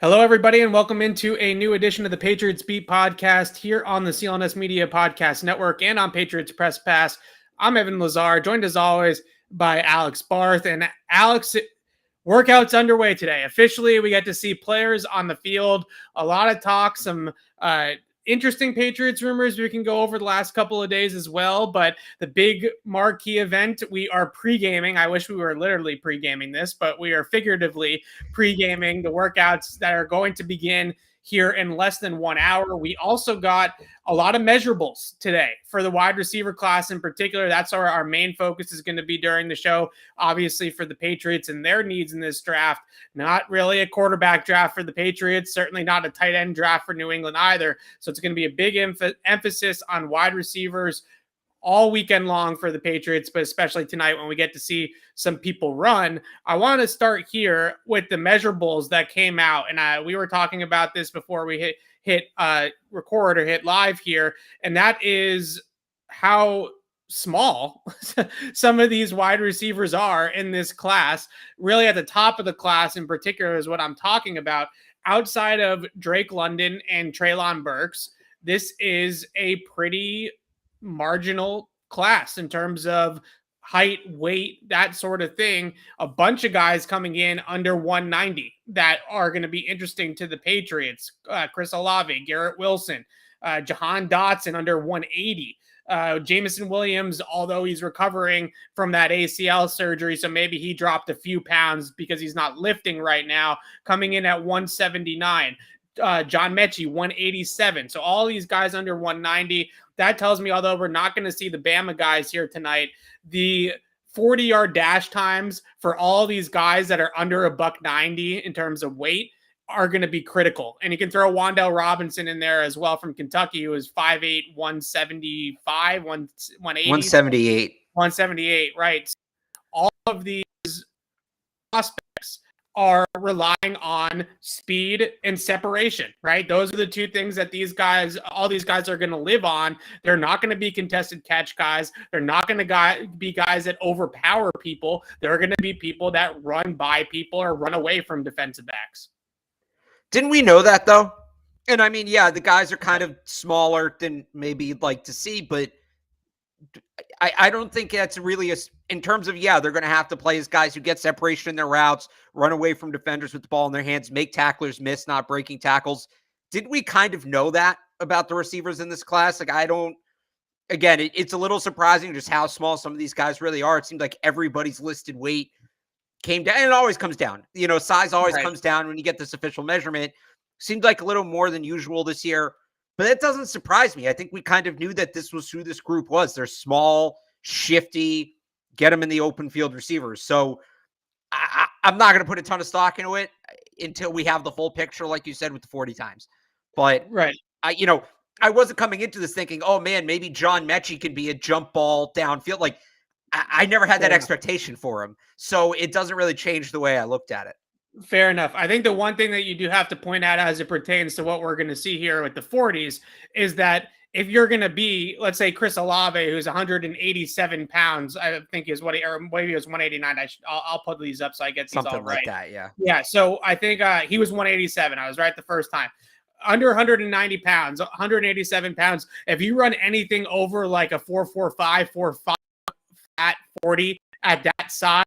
Hello, everybody, and welcome into a new edition of the Patriots Beat podcast here on the CLNS Media Podcast Network and on Patriots Press Pass. I'm Evan Lazar, joined as always by Alex Barth. And Alex, workouts underway today. Officially, we get to see players on the field. A lot of talk, some interesting Patriots rumors we can go over the last couple of days as well. But the big marquee event, we are pre-gaming. I wish we were literally pre-gaming this, but we are figuratively pre-gaming the workouts that are going to begin here in less than 1 hour. We also got a lot of measurables today for the wide receiver class in particular. That's our main focus is going to be during the show, obviously, for the Patriots and their needs in this draft. Not really a quarterback draft for the Patriots, certainly not a tight end draft for New England either. So it's going to be a big emphasis on wide receivers all weekend long for the Patriots, but especially tonight when we get to see some people run. I want to start here with the measurables that came out. And we were talking about this before we hit record or hit live here. And that is how small some of these wide receivers are in this class. Really at the top of the class in particular is what I'm talking about. Outside of Drake London and Treylon Burks, this is a pretty marginal class in terms of height, weight, that sort of thing. A bunch of guys coming in under 190 that are going to be interesting to the Patriots. Chris Olave, Garrett Wilson, Johan Dotson under 180. Jameson Williams, although he's recovering from that ACL surgery, so maybe he dropped a few pounds because he's not lifting right now, coming in at 179. John Mechie, 187. So all these guys under 190. That tells me, although we're not going to see the Bama guys here tonight, the 40-yard dash times for all these guys that are under $190 in terms of weight are going to be critical. And you can throw Wan'Dale Robinson in there as well from Kentucky, who is 5'8", 175, 180. 178. 178, right. All of these prospects are relying on speed and separation, right? Those are the two things that all these guys are going to live on. They're not going to be contested catch guys. They're not going to be guys that overpower people. They're going to be people that run by people or run away from defensive backs. Didn't we know that, though? And I mean, yeah, the guys are kind of smaller than maybe you'd like to see, but I don't think that's really in terms of, they're going to have to play as guys who get separation in their routes, run away from defenders with the ball in their hands, make tacklers miss, not breaking tackles. Didn't we kind of know that about the receivers in this class? Like, it's a little surprising just how small some of these guys really are. It seemed like everybody's listed weight came down, and it always comes down. Size always comes down when you get this official measurement. Seemed like a little more than usual this year. But that doesn't surprise me. I think we kind of knew that this was who this group was. They're small, shifty, get them in the open field receivers. So I'm not going to put a ton of stock into it until we have the full picture, like you said, with the 40 times. But I wasn't coming into this thinking, oh man, maybe John Mechie can be a jump ball downfield. Like I never had that expectation for him. So it doesn't really change the way I looked at it. Fair enough. I think the one thing that you do have to point out as it pertains to what we're going to see here with the 40s is that if you're going to be, let's say Chris Olave, who's 187 pounds, I think is or maybe he was 189. I'll put these up so I get these something all right. Like that, yeah. Yeah. So I think he was 187. I was right the first time. Under 190 pounds, 187 pounds. If you run anything over like a 4.45, 4.5 at 40 at that size,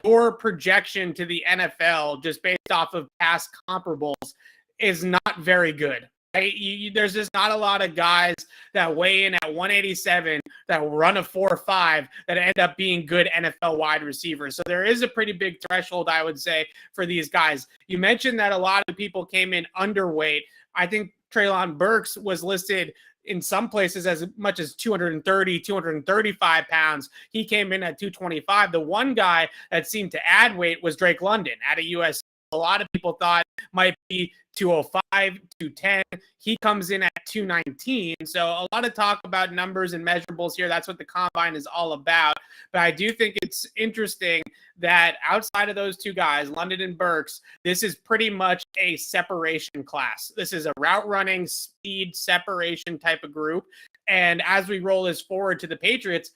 your projection to the NFL, just based off of past comparables, is not very good. Right? There's just not a lot of guys that weigh in at 187 that run a 4.5 that end up being good NFL wide receivers. So there is a pretty big threshold, I would say, for these guys. You mentioned that a lot of people came in underweight. I think Treylon Burks was listed in some places as much as 230, 235 pounds. He came in at 225. The one guy that seemed to add weight was Drake London out of USC. A lot of people thought might be 205, 210. He comes in at 219. So a lot of talk about numbers and measurables here. That's what the combine is all about. But I do think it's interesting that outside of those two guys, London and Burks, this is pretty much a separation class. This is a route running, speed, separation type of group. And as we roll this forward to the Patriots,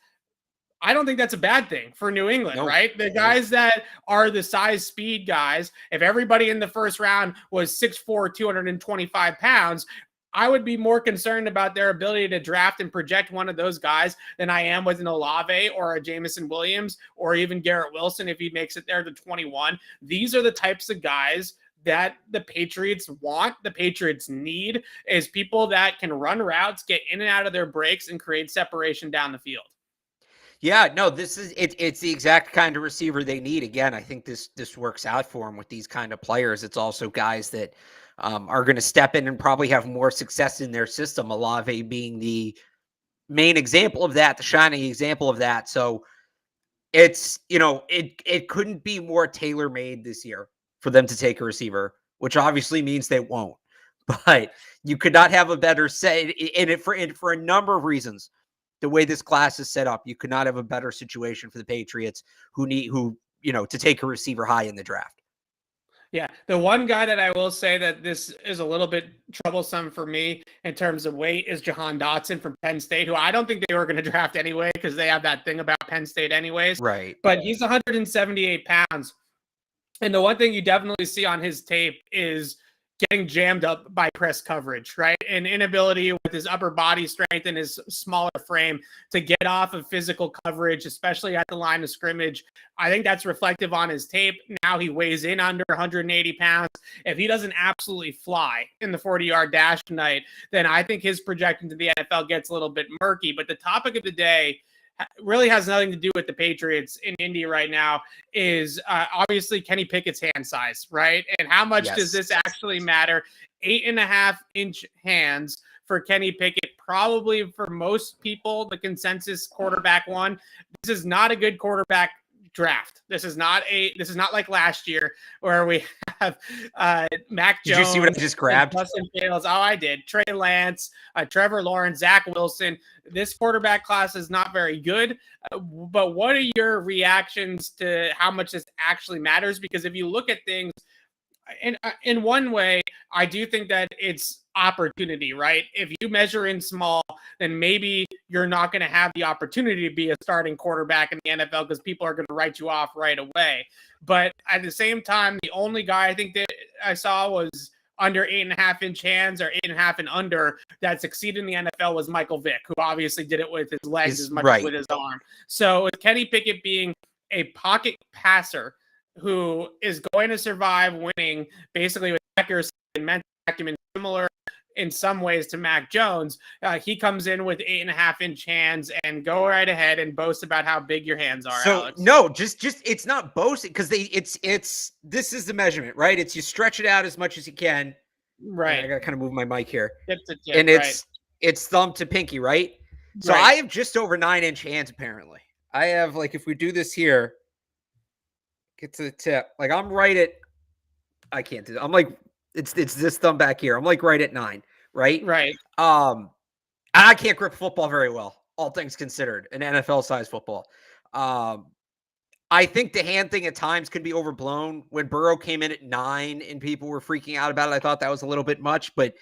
I don't think that's a bad thing for New England, No. right? The guys that are the size speed guys, if everybody in the first round was 6'4", 225 pounds, I would be more concerned about their ability to draft and project one of those guys than I am with an Olave or a Jameson Williams or even Garrett Wilson if he makes it there to 21. These are the types of guys that the Patriots want, the Patriots need, is people that can run routes, get in and out of their breaks, and create separation down the field. Yeah, no, this is it's the exact kind of receiver they need. Again, I think this works out for them with these kind of players. It's also guys that are going to step in and probably have more success in their system. Olave being the main example of that, the shining example of that. So it's, it couldn't be more tailor-made this year for them to take a receiver, which obviously means they won't. But you could not have a better set in it for a number of reasons. The way this class is set up, you could not have a better situation for the Patriots to take a receiver high in the draft. Yeah, the one guy that I will say that this is a little bit troublesome for me in terms of weight is Johan Dotson from Penn State, who I don't think they were going to draft anyway because they have that thing about Penn State anyways. Right. But he's 178 pounds. And the one thing you definitely see on his tape is getting jammed up by press coverage, right? An inability with his upper body strength and his smaller frame to get off of physical coverage, especially at the line of scrimmage. I think that's reflective on his tape. Now he weighs in under 180 pounds. If he doesn't absolutely fly in the 40-yard dash tonight, then I think his projection to the NFL gets a little bit murky. But the topic of the day really has nothing to do with the Patriots in Indy right now is obviously Kenny Pickett's hand size, right? And how much does this actually matter? 8.5-inch hands for Kenny Pickett, probably for most people, the consensus quarterback one. This is not a good quarterback draft. This is not like last year where we have Mac Jones. Did you see what I just grabbed? Justin Fields. Oh, I did. Trey Lance, Trevor Lawrence, Zach Wilson. This quarterback class is not very good. But what are your reactions to how much this actually matters? Because if you look at things in one way, I do think that it's opportunity, right? If you measure in small, then maybe you're not going to have the opportunity to be a starting quarterback in the NFL because people are going to write you off right away. But at the same time, the only guy I think that I saw was under 8.5-inch hands or 8.5 and under that succeeded in the NFL was Michael Vick, who obviously did it with his legs as much as with his arm. So with Kenny Pickett being a pocket passer who is going to survive winning basically with accuracy and mental acumen similar in some ways to Mac Jones, he comes in with 8.5-inch hands and go right ahead and boast about how big your hands are. So Alex. No, just it's not boasting because this is the measurement, right? It's you stretch it out as much as you can. Right. I got to kind of move my mic here. Tip to tip, and it's thumb to pinky, right? So I have just over 9-inch hands apparently. I have, like, if we do this here, get to the tip. Like I'm right at, I can't do that. I'm like, it's this thumb back here. I'm like right at 9, right? Right. I can't grip football very well, all things considered, an NFL size football. I think the hand thing at times can be overblown. When Burrow came in at 9 and people were freaking out about it, I thought that was a little bit much, but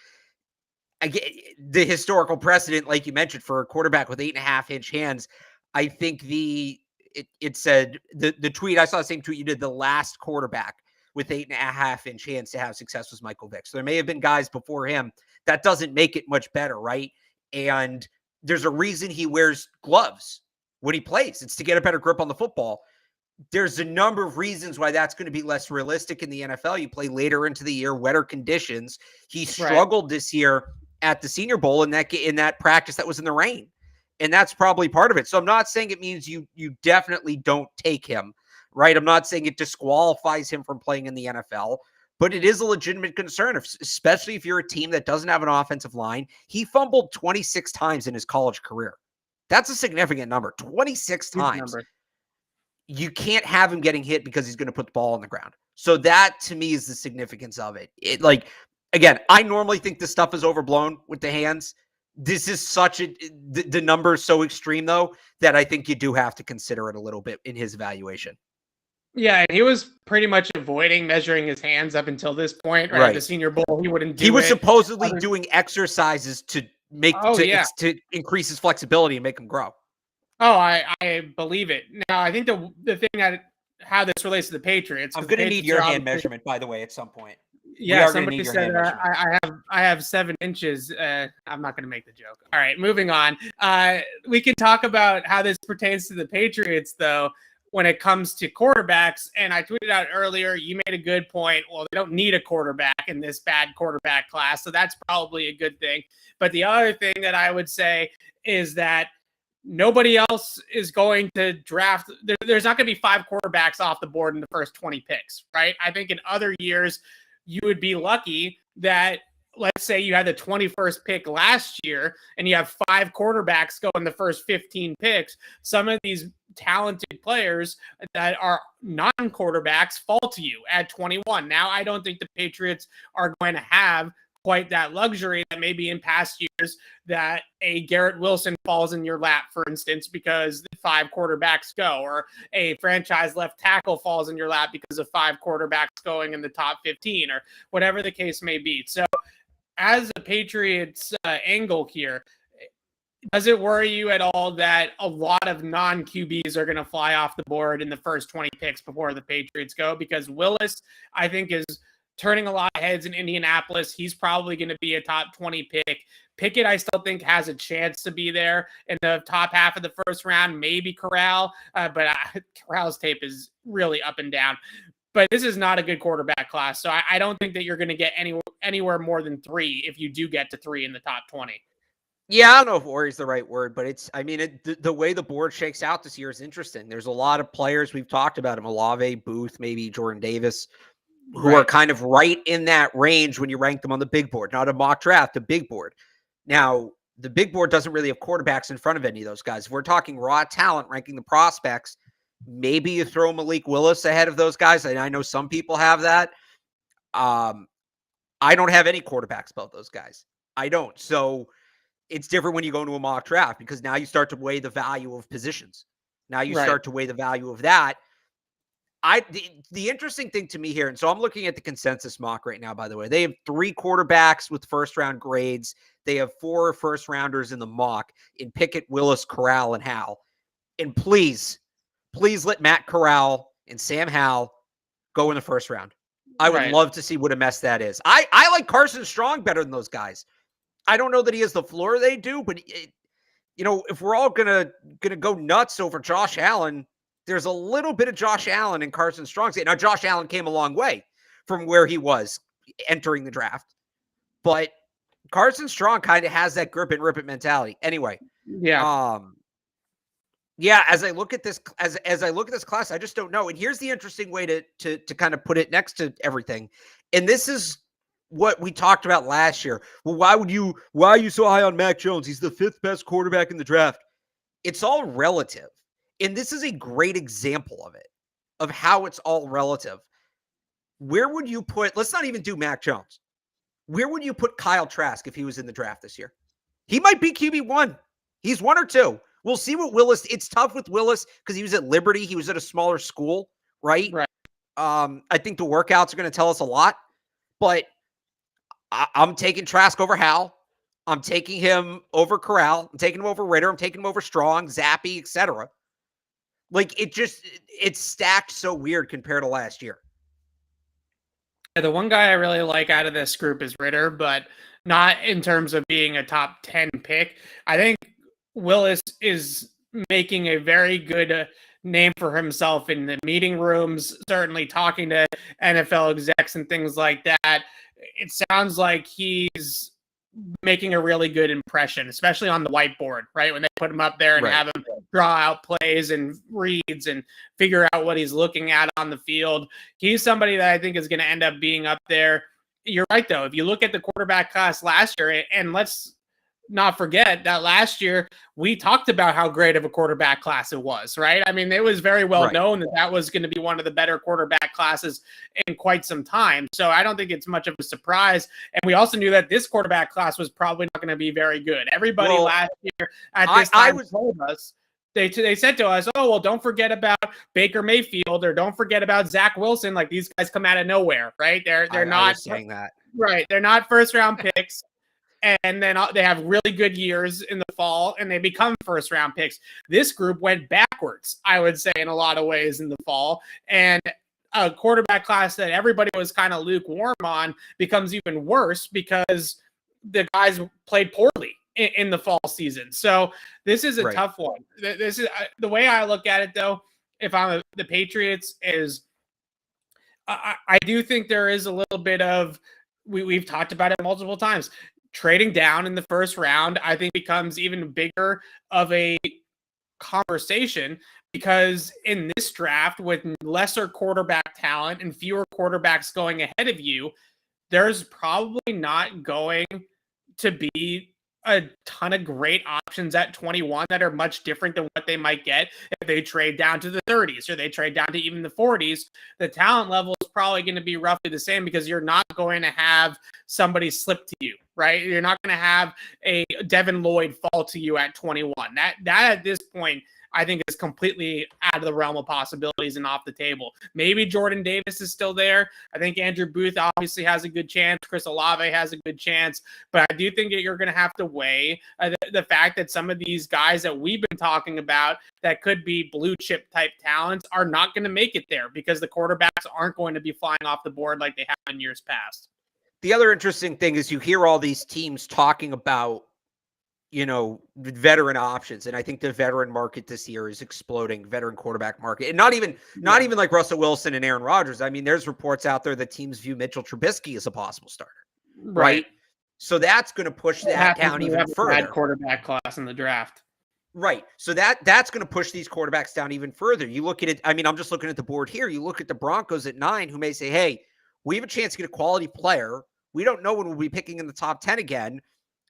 again, the historical precedent, like you mentioned, for a quarterback with 8.5-inch hands, I think it said the tweet, I saw the same tweet you did, the last quarterback with 8.5-inch hands to have success was Michael Vick. So there may have been guys before him. That doesn't make it much better, right? And there's a reason he wears gloves when he plays. It's to get a better grip on the football. There's a number of reasons why that's going to be less realistic in the NFL. You play later into the year, wetter conditions. He struggled this year at the Senior Bowl in that practice that was in the rain. And that's probably part of it. So I'm not saying it means you definitely don't take him, right? I'm not saying it disqualifies him from playing in the NFL, but it is a legitimate concern, especially if you're a team that doesn't have an offensive line. He fumbled 26 times in his college career. That's a significant number, 26 times. You can't have him getting hit because he's going to put the ball on the ground. So that, to me, is the significance of it. Again, I normally think this stuff is overblown with the hands. This is the number is so extreme, though, that I think you do have to consider it a little bit in his evaluation. Yeah, and he was pretty much avoiding measuring his hands up until this point, right? At the Senior Bowl, he wouldn't do it. He was supposedly doing exercises to make to increase his flexibility and make him grow. Oh, I believe it. Now, I think the thing that how this relates to the Patriots. I'm going to need your hand measurement, by the way, at some point. Yeah, somebody said I have 7 inches. I'm not going to make the joke. All right, moving on. We can talk about how this pertains to the Patriots, though, when it comes to quarterbacks. And I tweeted out earlier, you made a good point. Well, they don't need a quarterback in this bad quarterback class, so that's probably a good thing. But the other thing that I would say is that nobody else is going to draft. There's not going to be 5 quarterbacks off the board in the first 20 picks, right? I think in other years, you would be lucky that, let's say you had the 21st pick last year and you have 5 quarterbacks go in the first 15 picks. Some of these talented players that are non-quarterbacks fall to you at 21. Now, I don't think the Patriots are going to have quite that luxury that maybe in past years that a Garrett Wilson falls in your lap, for instance, because 5 quarterbacks go, or a franchise left tackle falls in your lap because of 5 quarterbacks going in the top 15, or whatever the case may be. So as a Patriots angle here, does it worry you at all that a lot of non-QBs are going to fly off the board in the first 20 picks before the Patriots go? Because Willis, I think, is turning a lot of heads in Indianapolis. He's probably going to be a top 20 pick. Pickett, I still think, has a chance to be there in the top half of the first round, maybe Corral, but Corral's tape is really up and down. But this is not a good quarterback class, so I don't think that you're going to get anywhere more than 3 if you do get to 3 in the top 20. Yeah, I don't know if worry is the right word, but the way the board shakes out this year is interesting. There's a lot of players we've talked about him, Olave, Booth, maybe Jordan Davis, who are kind of right in that range when you rank them on the big board, not a mock draft, a big board. Now, the big board doesn't really have quarterbacks in front of any of those guys. If we're talking raw talent, ranking the prospects, maybe you throw Malik Willis ahead of those guys. And I know some people have that. I don't have any quarterbacks about those guys. I don't. So it's different when you go into a mock draft because now you start to weigh the value of positions. Now you start to weigh the value of that. The interesting thing to me here, and so I'm looking at the consensus mock right now, by the way. They have 3 quarterbacks with first-round grades. They have 4 first-rounders in the mock in Pickett, Willis, Corral, and Howell. And please let Matt Corral and Sam Howell go in the first round. I would love to see what a mess that is. I like Carson Strong better than those guys. I don't know that he has the floor they do, but if we're all gonna go nuts over Josh Allen, there's a little bit of Josh Allen and Carson Strong. Now, Josh Allen came a long way from where he was entering the draft, but Carson Strong kind of has that grip and rip it mentality. Anyway, as I look at this, as I look at this class, I just don't know. And here's the interesting way to kind of put it next to everything. And this is what we talked about last year. Well, why are you so high on Mac Jones? He's the 5th best quarterback in the draft. It's all relative. And this is a great example of it, of how it's all relative. Where would you put, let's not even do Mac Jones. Where would you put Kyle Trask if he was in the draft this year? He might be QB1. He's 1 or 2. We'll see what Willis, it's tough with Willis because he was at Liberty. He was at a smaller school, right? I think the workouts are going to tell us a lot, but I'm taking Trask over Howell. I'm taking him over Corral. I'm taking him over Ritter. I'm taking him over Strong, Zappy, etc. Like, it's stacked so weird compared to last year. The one guy I really like out of this group is Ritter, but not in terms of being a top 10 pick. I think Willis is making a very good name for himself in the meeting rooms, certainly talking to NFL execs and things like that. It sounds like he's making a really good impression, especially on the whiteboard, right? When they put him up there and have him draw out plays and reads and figure out what he's looking at on the field. He's somebody that I think is going to end up being up there. You're right, though. If you look at the quarterback class last year, and let's not forget that last year we talked about how great of a quarterback class it was, right? I mean, it was very well known that was going to be one of the better quarterback classes in quite some time. So I don't think it's much of a surprise. And we also knew that this quarterback class was probably not going to be very good. Everybody last year at this time told us, they said to us, oh, well, don't forget about Baker Mayfield or don't forget about Zach Wilson. Like, these guys come out of nowhere, right? They're not saying that. Right. They're not first round picks. and then they have really good years in the fall, and they become first-round picks. This group went backwards, I would say, in a lot of ways in the fall, and a quarterback class that everybody was kind of lukewarm on becomes even worse because the guys played poorly in the fall season. So this is a tough one. This is the way I look at it, though. If I'm the Patriots, is I do think there is a little bit of we've talked about it multiple times. Trading down in the first round, I think, becomes even bigger of a conversation because in this draft, with lesser quarterback talent and fewer quarterbacks going ahead of you, there's probably not going to be a ton of great options at 21 that are much different than what they might get if they trade down to the 30s or they trade down to even the 40s. The talent level is probably going to be roughly the same because you're not going to have somebody slip to you, right? You're not going to have a Devin Lloyd fall to you at 21. That at this point, I think is completely out of the realm of possibilities and off the table. Maybe Jordan Davis is still there. I think Andrew Booth obviously has a good chance. Chris Olave has a good chance. But I do think that you're going to have to weigh the fact that some of these guys that we've been talking about that could be blue chip type talents are not going to make it there because the quarterbacks aren't going to be flying off the board like they have in years past. The other interesting thing is you hear all these teams talking about, veteran options. And I think the veteran market this year is exploding, veteran quarterback market. And not even like Russell Wilson and Aaron Rodgers. I mean, there's reports out there that teams view Mitchell Trubisky as a possible starter. Right. So that's going to push that down even further. Quarterback class in the draft. Right. So that's going to push these quarterbacks down even further. You look at it. I mean, I'm just looking at the board here. You look at the Broncos at 9, who may say, hey, we have a chance to get a quality player. We don't know when we'll be picking in the top 10 again.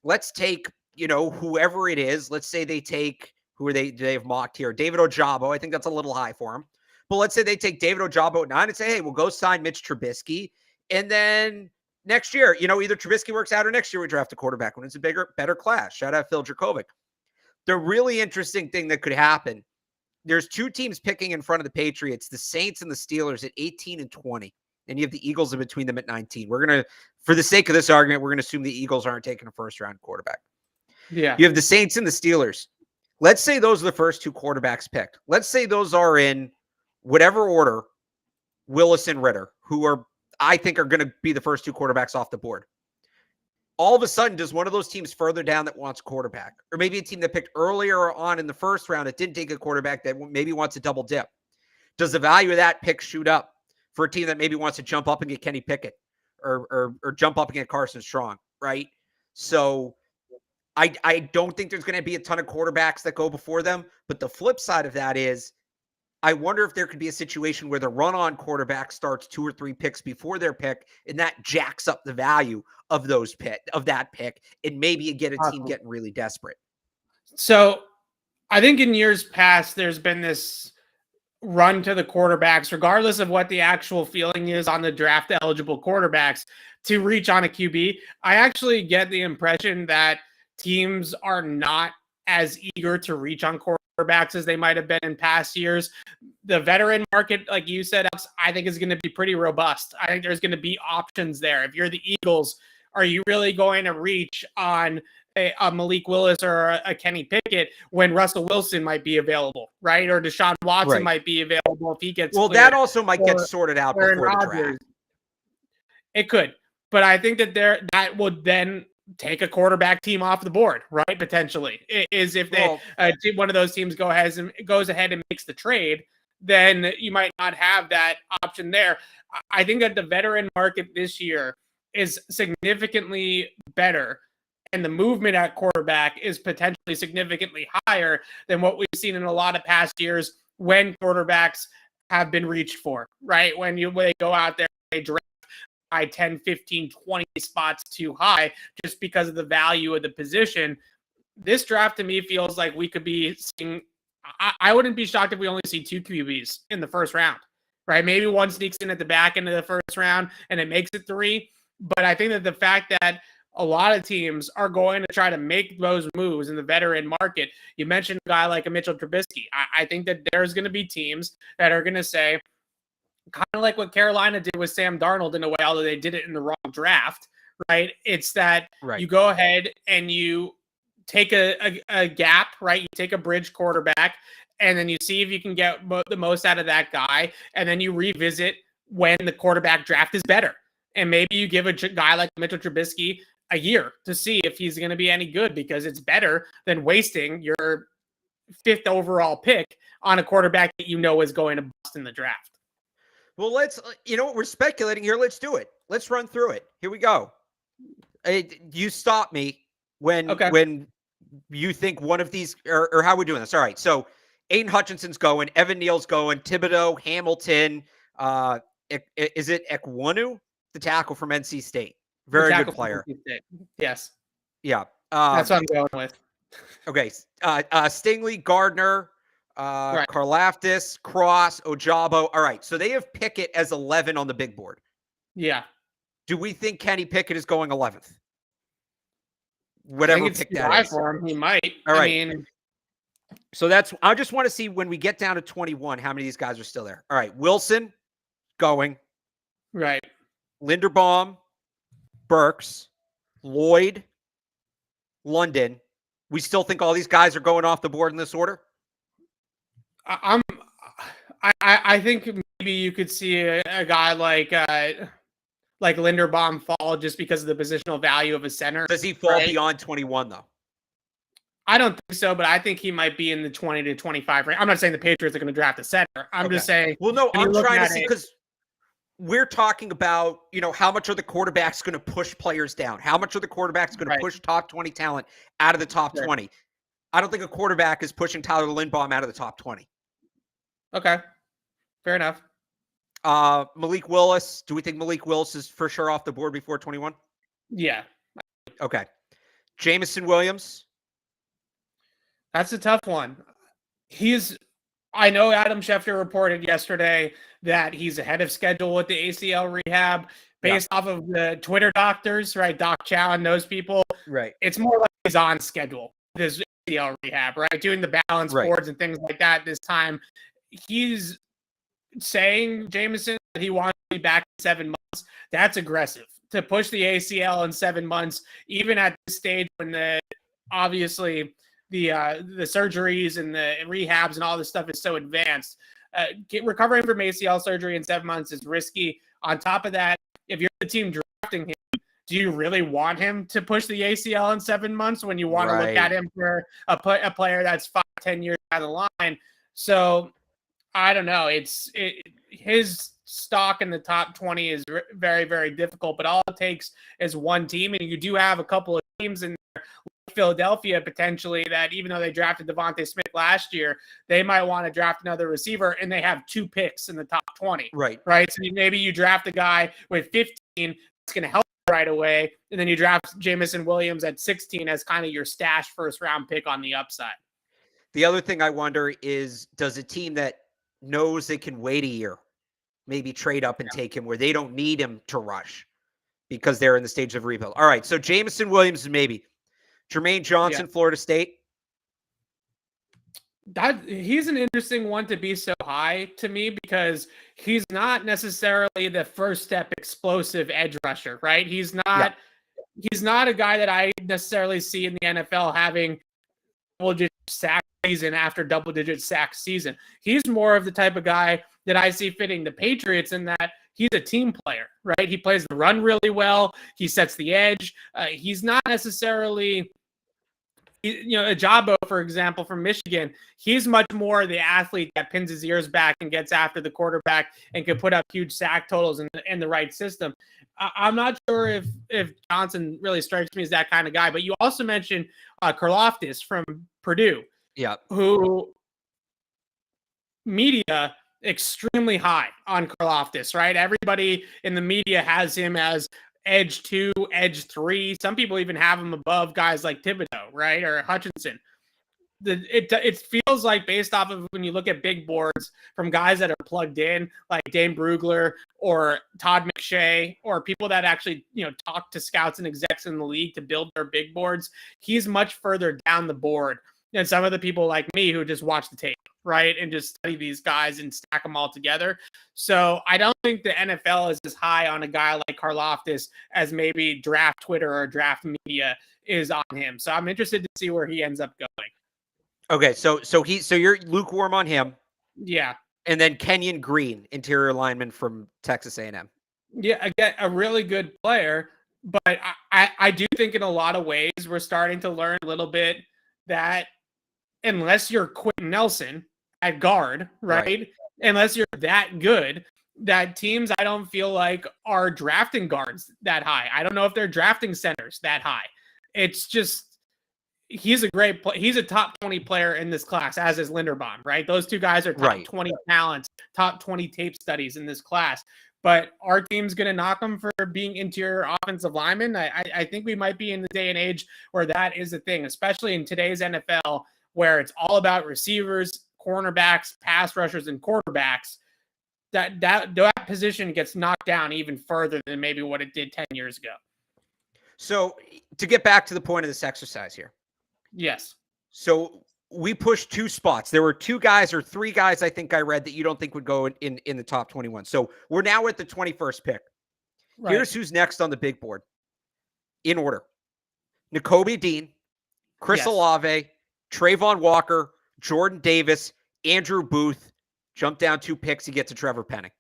Let's take, whoever it is. Let's say they take, who are they? They have mocked here. David Ojabo. I think that's a little high for him. But let's say they take David Ojabo at 9 and say, hey, we'll go sign Mitch Trubisky. And then next year, either Trubisky works out or next year we draft a quarterback when it's a better class. Shout out Phil Dracovic. The really interesting thing that could happen, there's 2 teams picking in front of the Patriots, the Saints and the Steelers at 18 and 20. And you have the Eagles in between them at 19. We're going to, for the sake of this argument, we're going to assume the Eagles aren't taking a first-round quarterback. Yeah. You have the Saints and the Steelers. Let's say those are the first 2 quarterbacks picked. Let's say those are in whatever order, Willis and Ritter, who I think are going to be the first 2 quarterbacks off the board. All of a sudden, does one of those teams further down that wants a quarterback? Or maybe a team that picked earlier on in the first round that didn't take a quarterback that maybe wants a double dip? Does the value of that pick shoot up for a team that maybe wants to jump up and get Kenny Pickett or jump up and get Carson Strong, right? So I don't think there's going to be a ton of quarterbacks that go before them. But the flip side of that is I wonder if there could be a situation where the run-on quarterback starts 2 or 3 picks before their pick, and that jacks up the value of that pick, and maybe you get a team getting really desperate. So I think in years past, there's been this run to the quarterbacks, regardless of what the actual feeling is on the draft eligible quarterbacks, to reach on a QB. I actually get the impression that teams are not as eager to reach on quarterbacks as they might have been in past years. The veteran market, like you said, I think is going to be pretty robust. I think there's going to be options there. If you're the Eagles, are you really going to reach on a Malik Willis or a Kenny Pickett when Russell Wilson might be available, right? Or Deshaun Watson might be available if he gets cleared. That also might get sorted out before the draft. It could. But I think that would then take a quarterback team off the board, right? Potentially, is if one of those teams goes ahead and makes the trade, then you might not have that option there. I think that the veteran market this year is significantly better, and the movement at quarterback is potentially significantly higher than what we've seen in a lot of past years when quarterbacks have been reached for, right? When they go out there, they draft by 10, 15, 20 spots too high just because of the value of the position. This draft to me feels like we could be seeing, I wouldn't be shocked if we only see 2 QBs in the first round, right? Maybe one sneaks in at the back end of the first round and it makes it 3. But I think that the fact that a lot of teams are going to try to make those moves in the veteran market. You mentioned a guy like a Mitchell Trubisky. I think that there's going to be teams that are going to say, kind of like what Carolina did with Sam Darnold in a way, although they did it in the wrong draft, right? It's that Right. you go ahead and you take a gap, right? You take a bridge quarterback, and then you see if you can get the most out of that guy, and then you revisit when the quarterback draft is better. And maybe you give a guy like Mitchell Trubisky a year to see if he's going to be any good, because it's better than wasting your 5th overall pick on a quarterback that you know is going to bust in the draft. Well, we're speculating here. Let's do it. Let's run through it. Here we go. You stop me when you think one of these, or how we're doing this. All right. So Aiden Hutchinson's going, Evan Neal's going, Thibodeau, Hamilton, is it Ekwonu, the tackle from NC State? Very good player. Yes. Yeah. That's what I'm going with. Okay. Stingley, Gardner, Right. Karlaftis, Cross, Ojabo. All right. So they have Pickett as 11 on the big board. Yeah. Do we think Kenny Pickett is going 11th? Whatever pick that is. For him, he might. All right. So I just want to see when we get down to 21, how many of these guys are still there. All right. Wilson going. Right. Linderbaum, Burks, Lloyd, London. We still think all these guys are going off the board in this order? I think maybe you could see a guy like Linderbaum fall just because of the positional value of a center. Does he fall beyond 21 though? I don't think so, but I think he might be in the 20 to 25 range. I'm not saying the Patriots are going to draft a center. I'm just saying. Well, no, I'm trying to see, because we're talking about, how much are the quarterbacks going to push players down? How much are the quarterbacks going to push top 20 talent out of the top 20? I don't think a quarterback is pushing Tyler Linderbaum out of the top 20. Okay. Fair enough. Malik Willis. Do we think Malik Willis is for sure off the board before 21? Yeah. Okay. Jameson Williams. That's a tough one. I know Adam Schefter reported yesterday that he's ahead of schedule with the ACL rehab based off of the Twitter doctors, right? Doc Chow and those people. Right. It's more like he's on schedule, this ACL rehab, right? Doing the balance boards and things like that this time. He's saying, Jameson, that he wants to be back in 7 months. That's aggressive. To push the ACL in 7 months, even at this stage when obviously the surgeries and the rehabs and all this stuff is so advanced. Recovering from ACL surgery in 7 months is risky. On top of that, if you're the team drafting him, do you really want him to push the ACL in 7 months when you want to look at him for a player that's 5-10 years down the line? So I don't know. His stock in the top 20 is very, very difficult, but all it takes is one team, and you do have a couple of teams in there, like Philadelphia potentially, that even though they drafted Devontae Smith last year, they might want to draft another receiver, and they have 2 picks in the top 20. Right. So maybe you draft a guy with 15 that's going to help right away, and then you draft Jameson Williams at 16 as kind of your stash first-round pick on the upside. The other thing I wonder is, does a team that knows they can wait a year maybe trade up and take him where they don't need him to rush because they're in the stage of rebuild? All right, so Jameson Williams is maybe. Jermaine Johnson, Florida State. He's an interesting one to be so high to me, because he's not necessarily the first step explosive edge rusher, right? He's not a guy that I necessarily see in the NFL having double-digit sack season after double-digit sack season. He's more of the type of guy that I see fitting the Patriots in that he's a team player, right? He plays the run really well. He sets the edge. He's not necessarily, Ojabo, for example, from Michigan. He's much more the athlete that pins his ears back and gets after the quarterback and can put up huge sack totals in the right system. I'm not sure if Johnson really strikes me as that kind of guy, but you also mentioned Karlaftis from Purdue. Yeah. Who media extremely high on Karlaftis, right? Everybody in the media has him as edge 2, edge 3. Some people even have him above guys like Thibodeau, right? Or Hutchinson. It feels like, based off of when you look at big boards from guys that are plugged in, like Dane Brugler or Todd McShay, or people that actually, talk to scouts and execs in the league to build their big boards, he's much further down the board than some of the people like me who just watch the tape. right? And just study these guys and stack them all together. So I don't think the NFL is as high on a guy like Karlaftis as maybe draft Twitter or draft media is on him. So I'm interested to see where he ends up going. Okay, so you're lukewarm on him. Yeah. And then Kenyon Green, interior lineman from Texas A&M. Yeah, again, a really good player, but I do think in a lot of ways we're starting to learn a little bit that unless you're Quentin Nelson at guard, right? Unless you're that good, that teams I don't feel like are drafting guards that high. I don't know if they're drafting centers that high. It's just he's a great play. He's a top 20 player in this class, as is Linderbaum, right? Those two guys are top 20 talents, top 20 tape studies in this class. But our team's going to knock them for being interior offensive linemen. I think we might be in the day and age where that is a thing, especially in today's NFL, where it's all about receivers, cornerbacks, pass rushers, and quarterbacks. That position gets knocked down even further than maybe what it did 10 years ago. So to get back to the point of this exercise here. Yes. So we pushed 2 spots. There were 2 guys or 3 guys I think I read that you don't think would go in the top 21. So we're now at the 21st pick. Right. Here's who's next on the big board in order. Nakobe Dean, Chris Olave, Trayvon Walker, Jordan Davis, Andrew Booth. Jump down 2 picks, you get to Trevor Penning.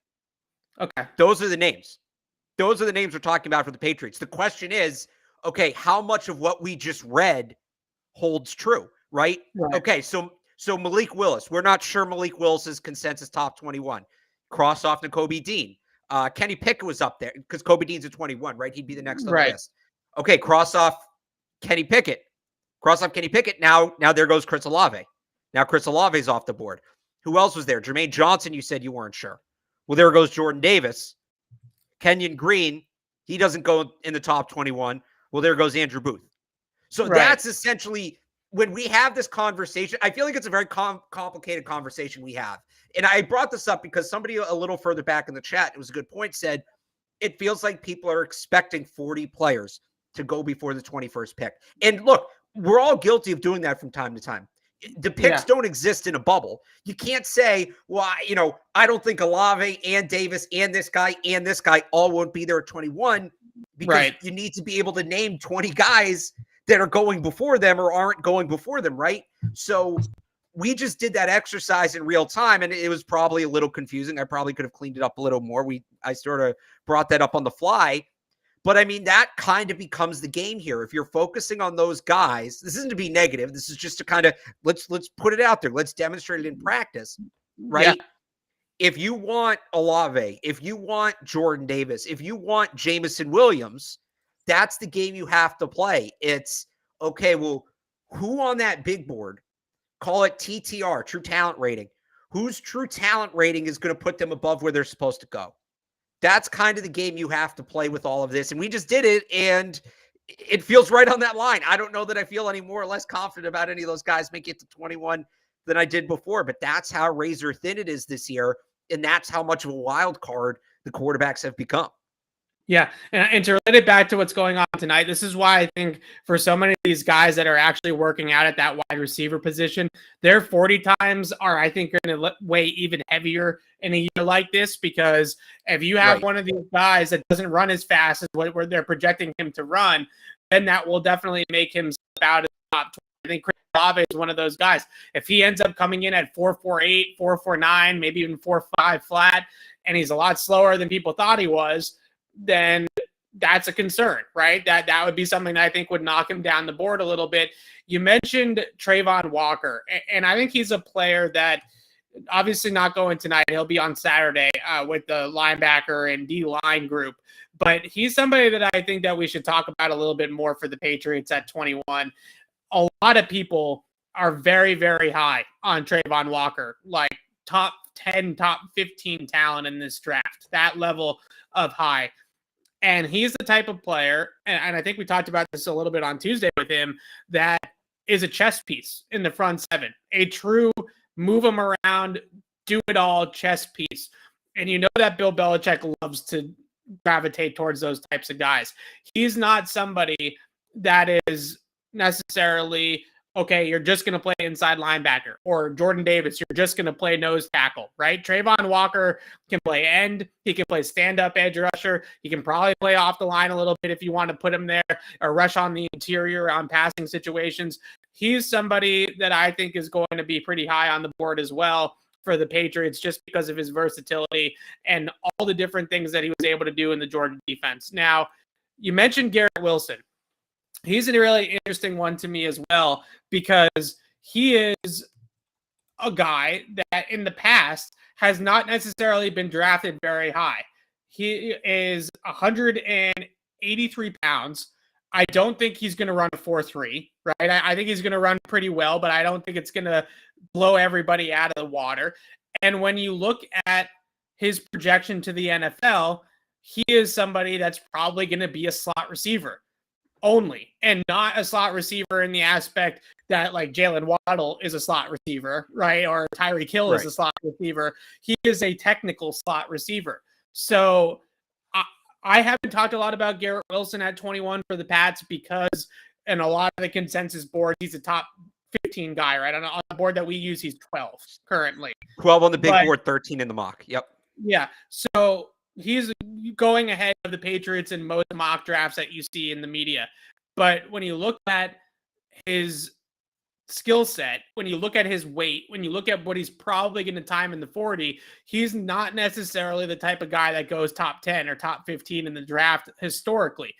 Okay. Those are the names. Those are the names we're talking about for the Patriots. The question is, okay, how much of what we just read holds true, right? Okay, so Malik Willis. We're not sure Malik Willis's consensus top 21. Cross off Nakobe Dean. Kenny Pickett was up there because Kobe Dean's at 21, right? He'd be the next on the list. Okay, cross off Kenny Pickett. Cross off Kenny Pickett. Now there goes Chris Olave. Now Chris Olave's off the board. Who else was there? Jermaine Johnson, you said you weren't sure. Well, there goes Jordan Davis. Kenyon Green, he doesn't go in the top 21. Well, there goes Andrew Booth. So that's essentially, when we have this conversation, I feel like it's a very complicated conversation we have. And I brought this up because somebody a little further back in the chat, it was a good point, said, it feels like people are expecting 40 players to go before the 21st pick. And look, we're all guilty of doing that from time to time. The picks don't exist in a bubble. You can't say, well, I don't think Olave and Davis and this guy all won't be there at 21 because you need to be able to name 20 guys that are going before them or aren't going before them, right? So we just did that exercise in real time, and it was probably a little confusing. I probably could have cleaned it up a little more. I sort of brought that up on the fly. But, I mean, that kind of becomes the game here. If you're focusing on those guys, this isn't to be negative. This is just to kind of, let's put it out there. Let's demonstrate it in practice, right? Yeah. If you want Olave, if you want Jordan Davis, if you want Jameson Williams, that's the game you have to play. It's, okay, well, who on that big board, call it TTR, true talent rating, whose true talent rating is going to put them above where they're supposed to go? That's kind of the game you have to play with all of this. And we just did it, and it feels right on that line. I don't know that I feel any more or less confident about any of those guys making it to 21 than I did before, but that's how razor thin it is this year, and that's how much of a wild card the quarterbacks have become. Yeah, and to relate it back to what's going on tonight, this is why I think for so many of these guys that are actually working out at that wide receiver position, their 40 times are, I think, going to weigh even heavier in a year like this, because if you have one of these guys that doesn't run as fast as what they're projecting him to run, then that will definitely make him out of the top 20. I think Chris Olave is one of those guys. If he ends up coming in at 4.48, 4.49, maybe even 4.5 flat, and he's a lot slower than people thought he was, then that's a concern, right? That would be something that I think would knock him down the board a little bit. You mentioned Trayvon Walker, and I think he's a player that obviously not going tonight. He'll be on Saturday with the linebacker and D-line group. But he's somebody that I think that we should talk about a little bit more for the Patriots at 21. A lot of people are very, very high on Trayvon Walker, like top 10, top 15 talent in this draft, that level of high. And he's the type of player, and I think we talked about this a little bit on Tuesday with him, that is a chess piece in the front seven, a true move him around, do it all chess piece. And you know that Bill Belichick loves to gravitate towards those types of guys. He's not somebody that is necessarily okay, you're just going to play inside linebacker, or Jordan Davis, you're just going to play nose tackle, right? Trayvon Walker can play end. He can play stand-up edge rusher. He can probably play off the line a little bit if you want to put him there, or rush on the interior on passing situations. He's somebody that I think is going to be pretty high on the board as well for the Patriots, just because of his versatility and all the different things that he was able to do in the Georgia defense. Now, you mentioned Garrett Wilson. He's a really interesting one to me as well, because he is a guy that in the past has not necessarily been drafted very high. He is 183 pounds. I don't think he's going to run a 4.3, right? I think he's going to run pretty well, but I don't think it's going to blow everybody out of the water. And when you look at his projection to the NFL, he is somebody that's probably going to be a slot receiver only, and not a slot receiver in the aspect that like Jalen Waddle is a slot receiver, right? Or Tyreek Hill is a slot receiver. He is a technical slot receiver. So I haven't talked a lot about Garrett Wilson at 21 for the Pats, because in a lot of the consensus board, he's a top 15 guy, right? On the board that we use, he's 12 currently. 12 on the big board, 13 in the mock. Yep. Yeah. So he's going ahead of the Patriots in most mock drafts that you see in the media. But when you look at his skill set, when you look at his weight, when you look at what he's probably going to time in the 40, he's not necessarily the type of guy that goes top 10 or top 15 in the draft historically.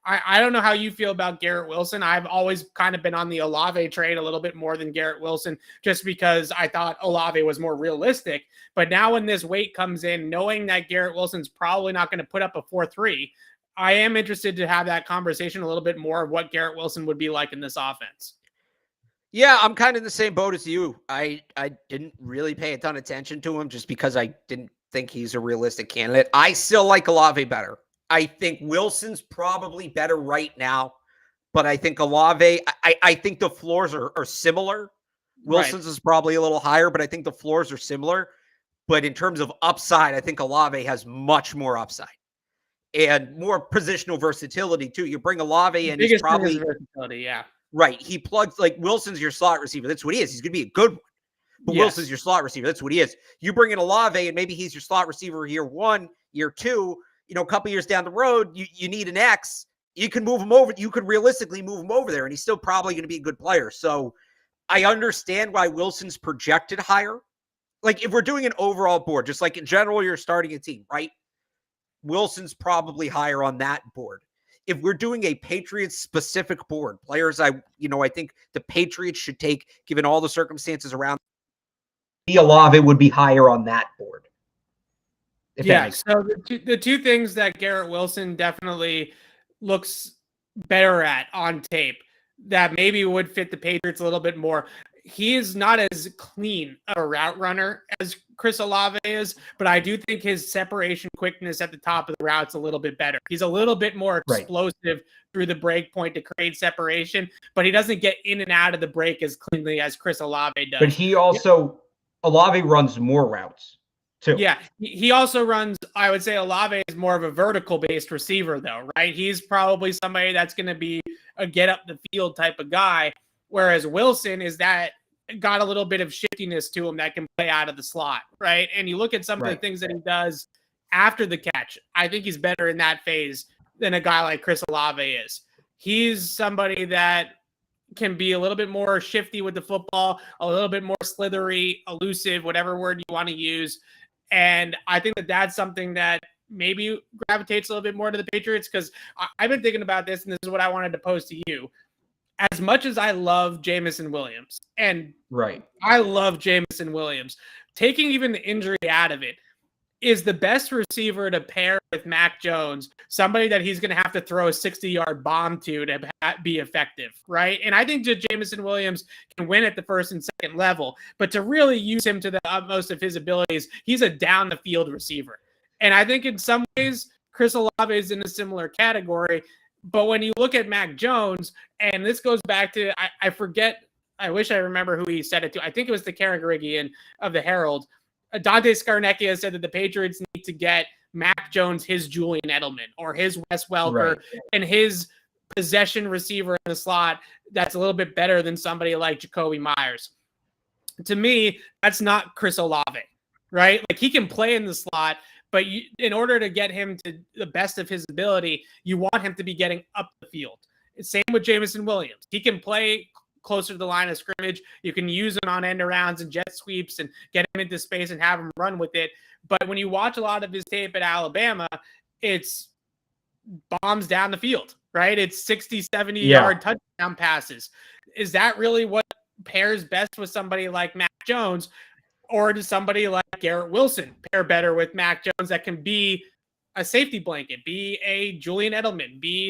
I don't know how you feel about Garrett Wilson. I've always kind of been on the Olave trade a little bit more than Garrett Wilson, just because I thought Olave was more realistic. But now when this weight comes in, knowing that Garrett Wilson's probably not going to put up a 4.3, I am interested to have that conversation a little bit more of what Garrett Wilson would be like in this offense. Yeah, I'm kind of in the same boat as you. I didn't really pay a ton of attention to him just because I didn't think he's a realistic candidate. I still like Olave better. I think Wilson's probably better right now, but I think Olave, I think the floors are similar. Wilson's is probably a little higher, but I think the floors are similar. But in terms of upside, I think Olave has much more upside and more positional versatility too. You bring Olave in, he's probably versatility, yeah. Right. He plugs, like, Wilson's your slot receiver. That's what he is. He's going to be a good one. But Wilson's your slot receiver. That's what he is. You bring in Olave, and maybe he's your slot receiver year 1, year 2. A couple years down the road, you need an X. You can move him over. You could realistically move him over there, and he's still probably going to be a good player. So I understand why Wilson's projected higher. Like, if we're doing an overall board, just like in general, you're starting a team, right? Wilson's probably higher on that board. If we're doing a Patriots specific board, players I think the Patriots should take, given all the circumstances around, Olave would be higher on that board. Yeah, so the two things that Garrett Wilson definitely looks better at on tape that maybe would fit the Patriots a little bit more. He is not as clean of a route runner as Chris Olave is, but I do think his separation quickness at the top of the route's a little bit better. He's a little bit more explosive through the break point to create separation, but he doesn't get in and out of the break as cleanly as Chris Olave does. But he also, Olave runs more routes too. Yeah, he also runs, I would say Olave is more of a vertical-based receiver though, right? He's probably somebody that's going to be a get-up-the-field type of guy, whereas Wilson is that got a little bit of shiftiness to him that can play out of the slot, right? And you look at some of the things that he does after the catch, I think he's better in that phase than a guy like Chris Olave is. He's somebody that can be a little bit more shifty with the football, a little bit more slithery, elusive, whatever word you want to use. And I think that that's something that maybe gravitates a little bit more to the Patriots, because I've been thinking about this, and this is what I wanted to pose to you. As much as I love Jameson Williams, and I love Jameson Williams, taking even the injury out of it, is the best receiver to pair with Mac Jones somebody that he's going to have to throw a 60-yard bomb to be effective, right? And I think that Jameson Williams can win at the first and second level, but to really use him to the utmost of his abilities, he's a down-the-field receiver. And I think in some ways, Chris Olave is in a similar category. But when you look at Mac Jones, and this goes back to, I forget, I wish I remember who he said it to. I think it was the Karen Garigian of the Herald. Dante Scarnecchia said that the Patriots need to get Mac Jones his Julian Edelman or his Wes Welker and his possession receiver in the slot that's a little bit better than somebody like Jacoby Myers. To me, that's not Chris Olave, right? Like, he can play in the slot, but in order to get him to the best of his ability, you want him to be getting up the field. Same with Jameson Williams. He can play closer to the line of scrimmage. You can use him on end arounds and jet sweeps and get him into space and have him run with it. But when you watch a lot of his tape at Alabama, it's bombs down the field, right? It's 60, 70-yard touchdown passes. Is that really what pairs best with somebody like Mac Jones? Or does somebody like Garrett Wilson pair better with Mac Jones that can be a safety blanket, be a Julian Edelman, be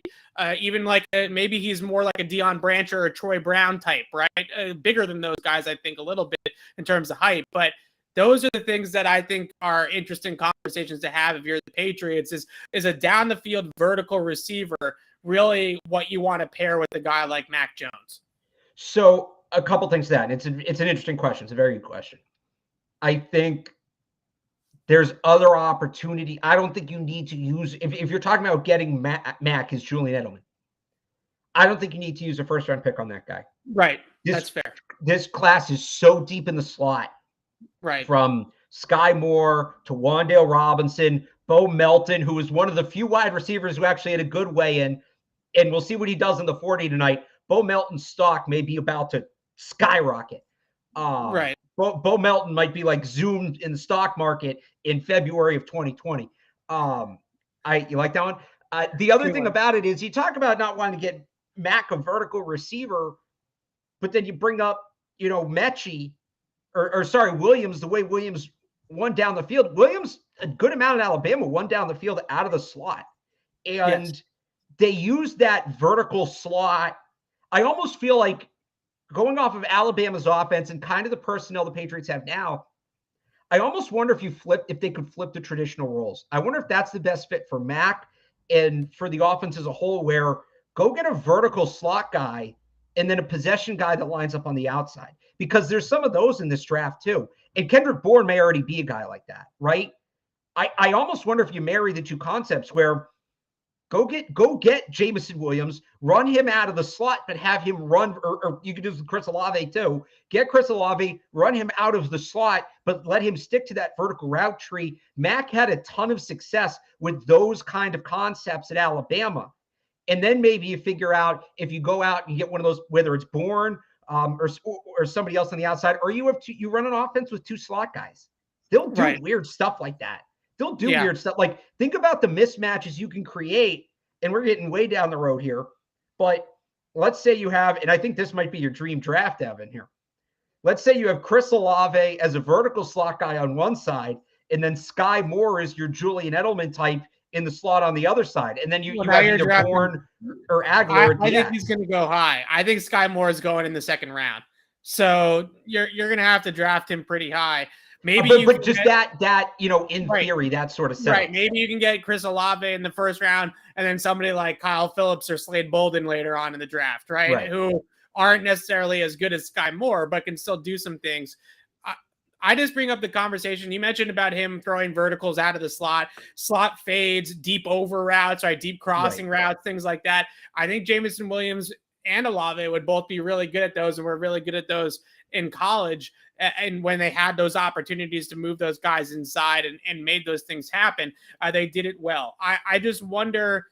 even like maybe he's more like a Deion Branch or a Troy Brown type, right? Bigger than those guys, I think, a little bit in terms of height. But those are the things that I think are interesting conversations to have if you're the Patriots. Is a down the field vertical receiver really what you want to pair with a guy like Mac Jones? So a couple things to that. It's an interesting question. It's a very good question. I think there's other opportunity. I don't think you need to use, if you're talking about getting Mac as Julian Edelman, I don't think you need to use a first-round pick on that guy. Right. That's fair. This class is so deep in the slot. Right. From Skye Moore to Wan'Dale Robinson, Bo Melton, who was one of the few wide receivers who actually had a good weigh-in, and we'll see what he does in the 40 tonight. Bo Melton's stock may be about to skyrocket. Right. Bo Melton might be like zoomed in the stock market in February of 2020. You like that one? The other thing about it is you talk about not wanting to get Mac a vertical receiver, but then you bring up, Mechie Williams, the way Williams won down the field. Williams, a good amount in Alabama, won down the field out of the slot. And they used that vertical slot. I almost feel like, going off of Alabama's offense and kind of the personnel the Patriots have now, I almost wonder if they could flip the traditional roles. I wonder if that's the best fit for Mac and for the offense as a whole, where go get a vertical slot guy and then a possession guy that lines up on the outside, because there's some of those in this draft too. And Kendrick Bourne may already be a guy like that, right? I almost wonder if you marry the two concepts where go get Jameson Williams, run him out of the slot, but have him run, or you could do Chris Olave too. Get Chris Olave, run him out of the slot, but let him stick to that vertical route tree. Mac had a ton of success with those kind of concepts at Alabama. And then maybe you figure out if you go out and get one of those, whether it's Bourne or somebody else on the outside, or you run an offense with two slot guys. They'll do weird stuff like that. They'll do weird stuff. Like, think about the mismatches you can create, and we're getting way down the road here. But let's say you have, and I think this might be your dream draft, Evan, here. Let's say you have Chris Olave as a vertical slot guy on one side, and then Skye Moore is your Julian Edelman type in the slot on the other side. And then you have either Bourne or Aguilar. I think he's going to go high. I think Skye Moore is going in the second round. So you're going to have to draft him pretty high. Maybe, but just that in theory, that sort of setup. Right. Maybe you can get Chris Olave in the first round, and then somebody like Kyle Phillips or Slade Bolden later on in the draft, right? Who aren't necessarily as good as Skye Moore, but can still do some things. I just bring up the conversation. You mentioned about him throwing verticals out of the slot fades, deep over routes, right? Deep crossing routes, things like that. I think Jameson Williams and Olave would both be really good at those, and were really good at those in college. And when they had those opportunities to move those guys inside and made those things happen, they did it well. I just wonder,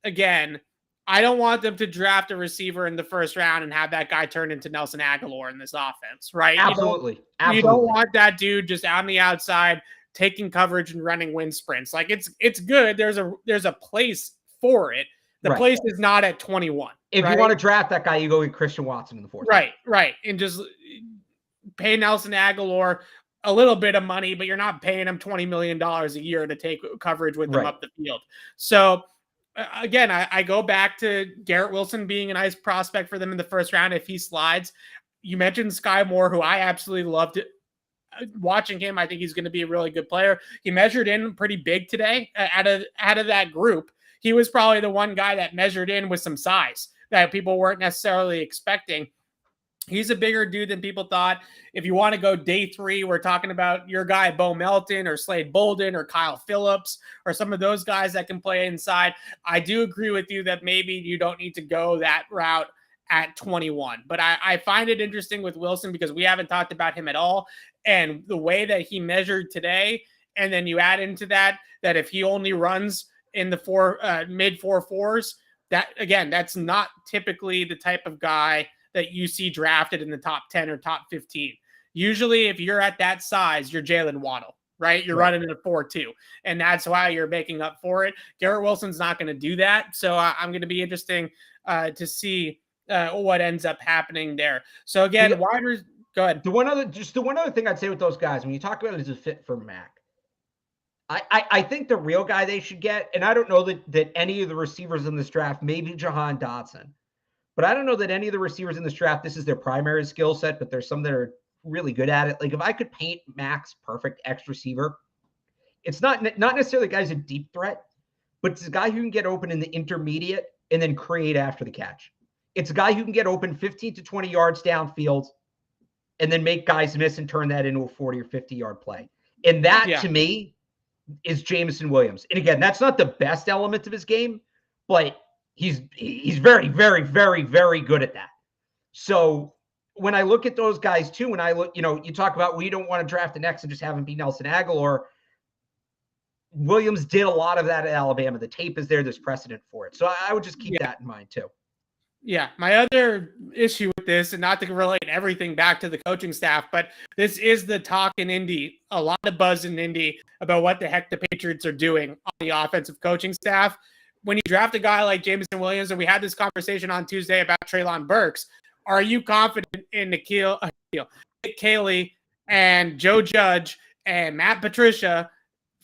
again, I don't want them to draft a receiver in the first round and have that guy turn into Nelson Aguilar in this offense, right? Absolutely. You don't want that dude just on the outside taking coverage and running wind sprints. Like, it's good. There's a place for it. The place is not at 21. If you want to draft that guy, you go with Christian Watson in the fourth. Right. And just pay Nelson Aguilar a little bit of money, but you're not paying him $20 million a year to take coverage with them up the field. So again, I go back to Garrett Wilson being a nice prospect for them in the first round if he slides. You mentioned Skye Moore, who I absolutely loved watching him. I think he's going to be a really good player. He measured in pretty big today out of that group. He was probably the one guy that measured in with some size that people weren't necessarily expecting. He's a bigger dude than people thought. If you want to go day 3, we're talking about your guy, Bo Melton or Slade Bolden or Kyle Phillips or some of those guys that can play inside. I do agree with you that maybe you don't need to go that route at 21. But I find it interesting with Wilson because we haven't talked about him at all. And the way that he measured today, and then you add into that if he only runs in the mid 4.4s, that again, that's not typically the type of guy that you see drafted in the top 10 or top 15. Usually, if you're at that size, you're Jalen Waddle, right? You're running in a 4.2, and that's why you're making up for it. Garrett Wilson's not going to do that, so I'm going to be interesting to see what ends up happening there. So again, go ahead. The one other thing I'd say with those guys, when you talk about it as a fit for Mac, I think the real guy they should get, and I don't know that any of the receivers in this draft, maybe Johan Dotson, but I don't know that any of the receivers in this draft, this is their primary skill set, but there's some that are really good at it. Like if I could paint Mac's perfect X receiver, it's not necessarily the guy's a deep threat, but it's a guy who can get open in the intermediate and then create after the catch. It's a guy who can get open 15 to 20 yards downfield and then make guys miss and turn that into a 40 or 50-yard play. And that, to me, is Jameson Williams. And again, that's not the best element of his game, but he's very, very, very, very good at that. So when I look at those guys too, when I look, you talk about, we don't want to draft an X and just have him be Nelson Aguilar. Williams did a lot of that at Alabama. The tape is there. There's precedent for it. So I would just keep that in mind too. Yeah. My other issue with this, and not to relate everything back to the coaching staff, but this is the talk in Indy, a lot of buzz in Indy about what the heck the Patriots are doing on the offensive coaching staff. When you draft a guy like Jameson Williams, and we had this conversation on Tuesday about Treylon Burks, are you confident in Nick Caley and Joe Judge and Matt Patricia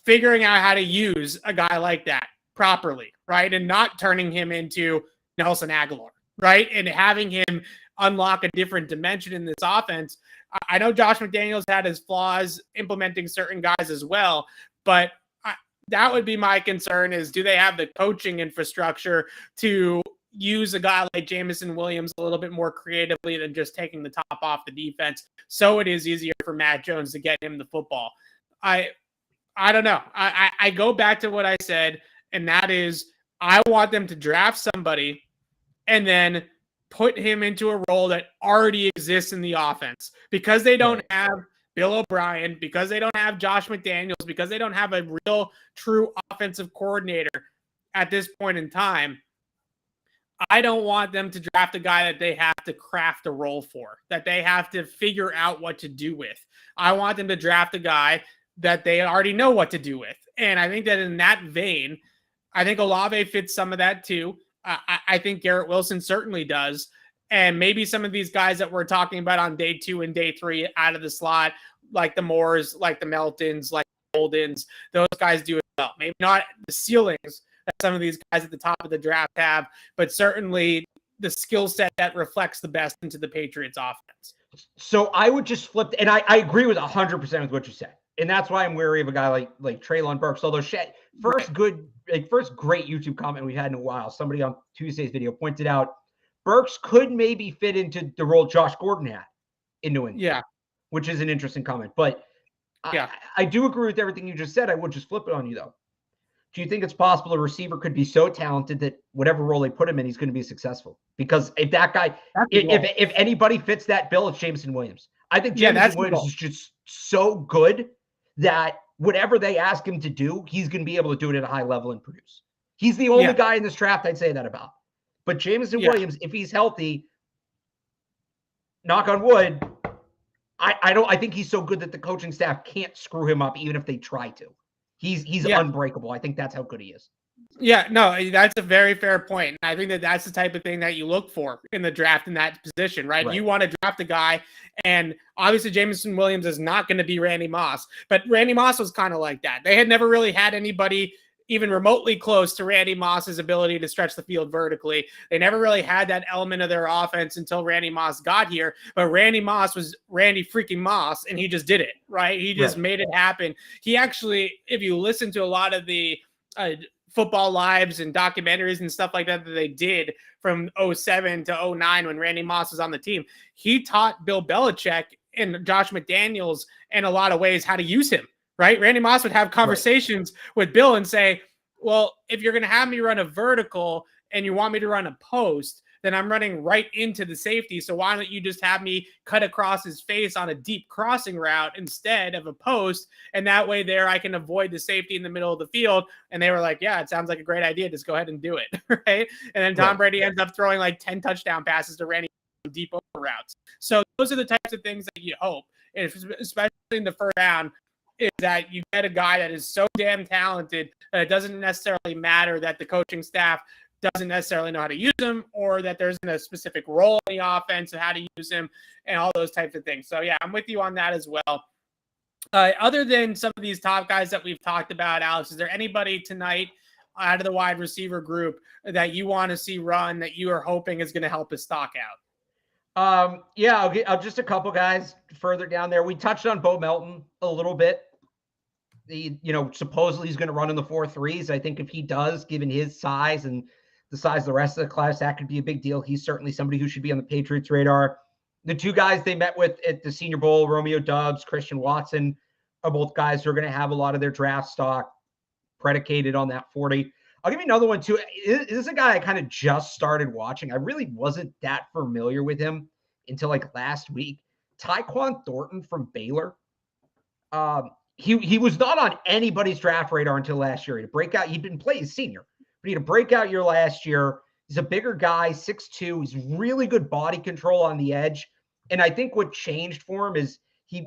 figuring out how to use a guy like that properly, right? And not turning him into Nelson Aguilar, right? And having him unlock a different dimension in this offense. I know Josh McDaniels had his flaws implementing certain guys as well, but that would be my concern is, do they have the coaching infrastructure to use a guy like Jameson Williams a little bit more creatively than just taking the top off the defense, so it is easier for Matt Jones to get him the football? I don't know. I go back to what I said, and that is I want them to draft somebody and then put him into a role that already exists in the offense, because they don't have Bill O'Brien, because they don't have Josh McDaniels, because they don't have a real true offensive coordinator at this point in time. I don't want them to draft a guy that they have to craft a role for, that they have to figure out what to do with. I want them to draft a guy that they already know what to do with. And I think that in that vein, I think Olave fits some of that too. I think Garrett Wilson certainly does. And maybe some of these guys that we're talking about on day 2 and day 3 out of the slot, like the Moores, like the Meltons, like the Goldens, those guys do it well. Maybe not the ceilings that some of these guys at the top of the draft have, but certainly the skill set that reflects the best into the Patriots offense. So I would just flip, and I agree with 100% with what you said. And that's why I'm wary of a guy like Treylon Burks. Although first great YouTube comment we've had in a while. Somebody on Tuesday's video pointed out Burks could maybe fit into the role Josh Gordon had in New England. Yeah. Which is an interesting comment. But yeah, I do agree with everything you just said. I would just flip it on you, though. Do you think it's possible a receiver could be so talented that whatever role they put him in, he's going to be successful? Because if that guy, if anybody fits that bill, it's Jameson Williams. I think Jameson Williams is just so good that whatever they ask him to do, he's going to be able to do it at a high level and produce. He's the only guy in this draft I'd say that about. But Jameson Williams, if he's healthy, knock on wood, I think he's so good that the coaching staff can't screw him up even if they try to. He's unbreakable. I think that's how good he is. Yeah, no, that's a very fair point. I think that that's the type of thing that you look for in the draft in that position, right? You want to draft a guy, and obviously Jameson Williams is not going to be Randy Moss, but Randy Moss was kind of like that. They had never really had anybody even remotely close to Randy Moss's ability to stretch the field vertically. They never really had that element of their offense until Randy Moss got here. But Randy Moss was Randy freaking Moss, and he just did it, right? He just made it happen. He actually, if you listen to a lot of the football lives and documentaries and stuff like that they did from 07 to 09 when Randy Moss was on the team. He taught Bill Belichick and Josh McDaniels in a lot of ways how to use him, right? Randy Moss would have conversations with Bill and say, well, if you're going to have me run a vertical and you want me to run a post, then I'm running right into the safety. So why don't you just have me cut across his face on a deep crossing route instead of a post? And that way there I can avoid the safety in the middle of the field. And they were like, yeah, it sounds like a great idea. Just go ahead and do it. Right. And then Tom Brady ends up throwing like 10 touchdown passes to Randy deep over routes. So those are the types of things that you hope, especially in the first round, is that you get a guy that is so damn talented that it doesn't necessarily matter that the coaching staff doesn't necessarily know how to use him, or that there's a specific role in the offense and how to use him and all those types of things. So yeah, I'm with you on that as well. Other than some of these top guys that we've talked about, Alex, is there anybody tonight out of the wide receiver group that you want to see run that you are hoping is going to help his stock out? Yeah, I'll just a couple guys further down there. We touched on Bo Melton a little bit. Supposedly he's going to run in the 4.3s. I think if he does, given his size and the size of the rest of the class, that could be a big deal. He's certainly somebody who should be on the Patriots radar. The two guys they met with at the Senior Bowl, Romeo Doubs, Christian Watson, are both guys who are going to have a lot of their draft stock predicated on that 40. I'll give you another one too. This is a guy I kind of just started watching. I really wasn't that familiar with him until like last week. Taekwon Thornton from Baylor. He was not on anybody's draft radar until last year. He had a breakout. He'd been playing senior, but he had a breakout year last year. He's a bigger guy, 6'2". He's really good body control on the edge. And I think what changed for him is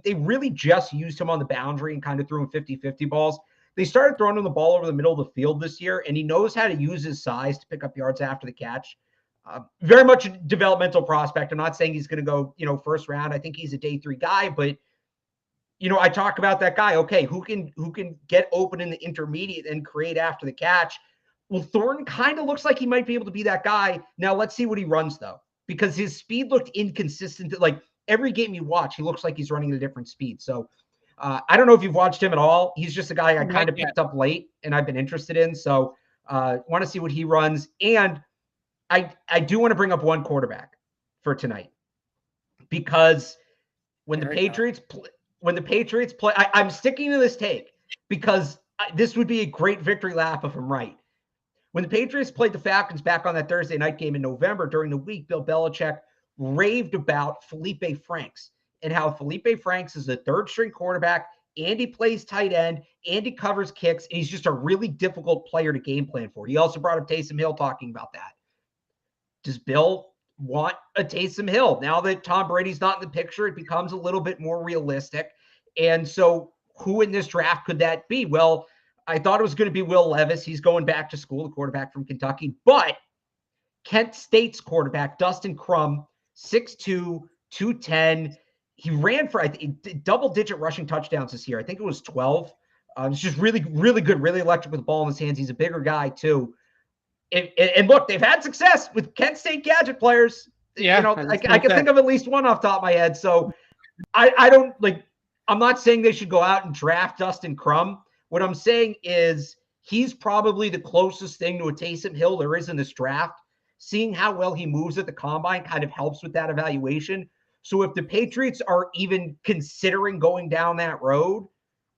they really just used him on the boundary and kind of threw him 50-50 balls. They started throwing him the ball over the middle of the field this year, and he knows how to use his size to pick up yards after the catch. Very much a developmental prospect. I'm not saying he's going to go, first round. I think he's a day 3 guy, but I talk about that guy. Okay, who can get open in the intermediate and create after the catch? Well, Thornton kind of looks like he might be able to be that guy. Now let's see what he runs though, because his speed looked inconsistent. Like every game you watch, he looks like he's running at a different speed. So I don't know if you've watched him at all. He's just a guy I kind of picked up late and I've been interested in. So want to see what he runs. And I do want to bring up one quarterback for tonight, because when the Patriots play, I'm sticking to this take because this would be a great victory lap if I'm right. When the Patriots played the Falcons back on that Thursday night game in November during the week, Bill Belichick raved about Felipe Franks and how Felipe Franks is a third-string quarterback, and he plays tight end, and he covers kicks, and he's just a really difficult player to game plan for. He also brought up Taysom Hill talking about that. Does Bill want a Taysom Hill? Now that Tom Brady's not in the picture, it becomes a little bit more realistic. And so who in this draft could that be? Well, I thought it was going to be Will Levis. He's going back to school, the quarterback from Kentucky. But Kent State's quarterback, Dustin Crum, 6'2", 210. He ran for double-digit rushing touchdowns this year. I think it was 12. It's just really, really good, really electric with the ball in his hands. He's a bigger guy, too. And look, they've had success with Kent State gadget players. Yeah, I can think of at least one off the top of my head. So I don't I'm not saying they should go out and draft Dustin Crum. What I'm saying is he's probably the closest thing to a Taysom Hill there is in this draft. Seeing how well he moves at the combine kind of helps with that evaluation. So if the Patriots are even considering going down that road,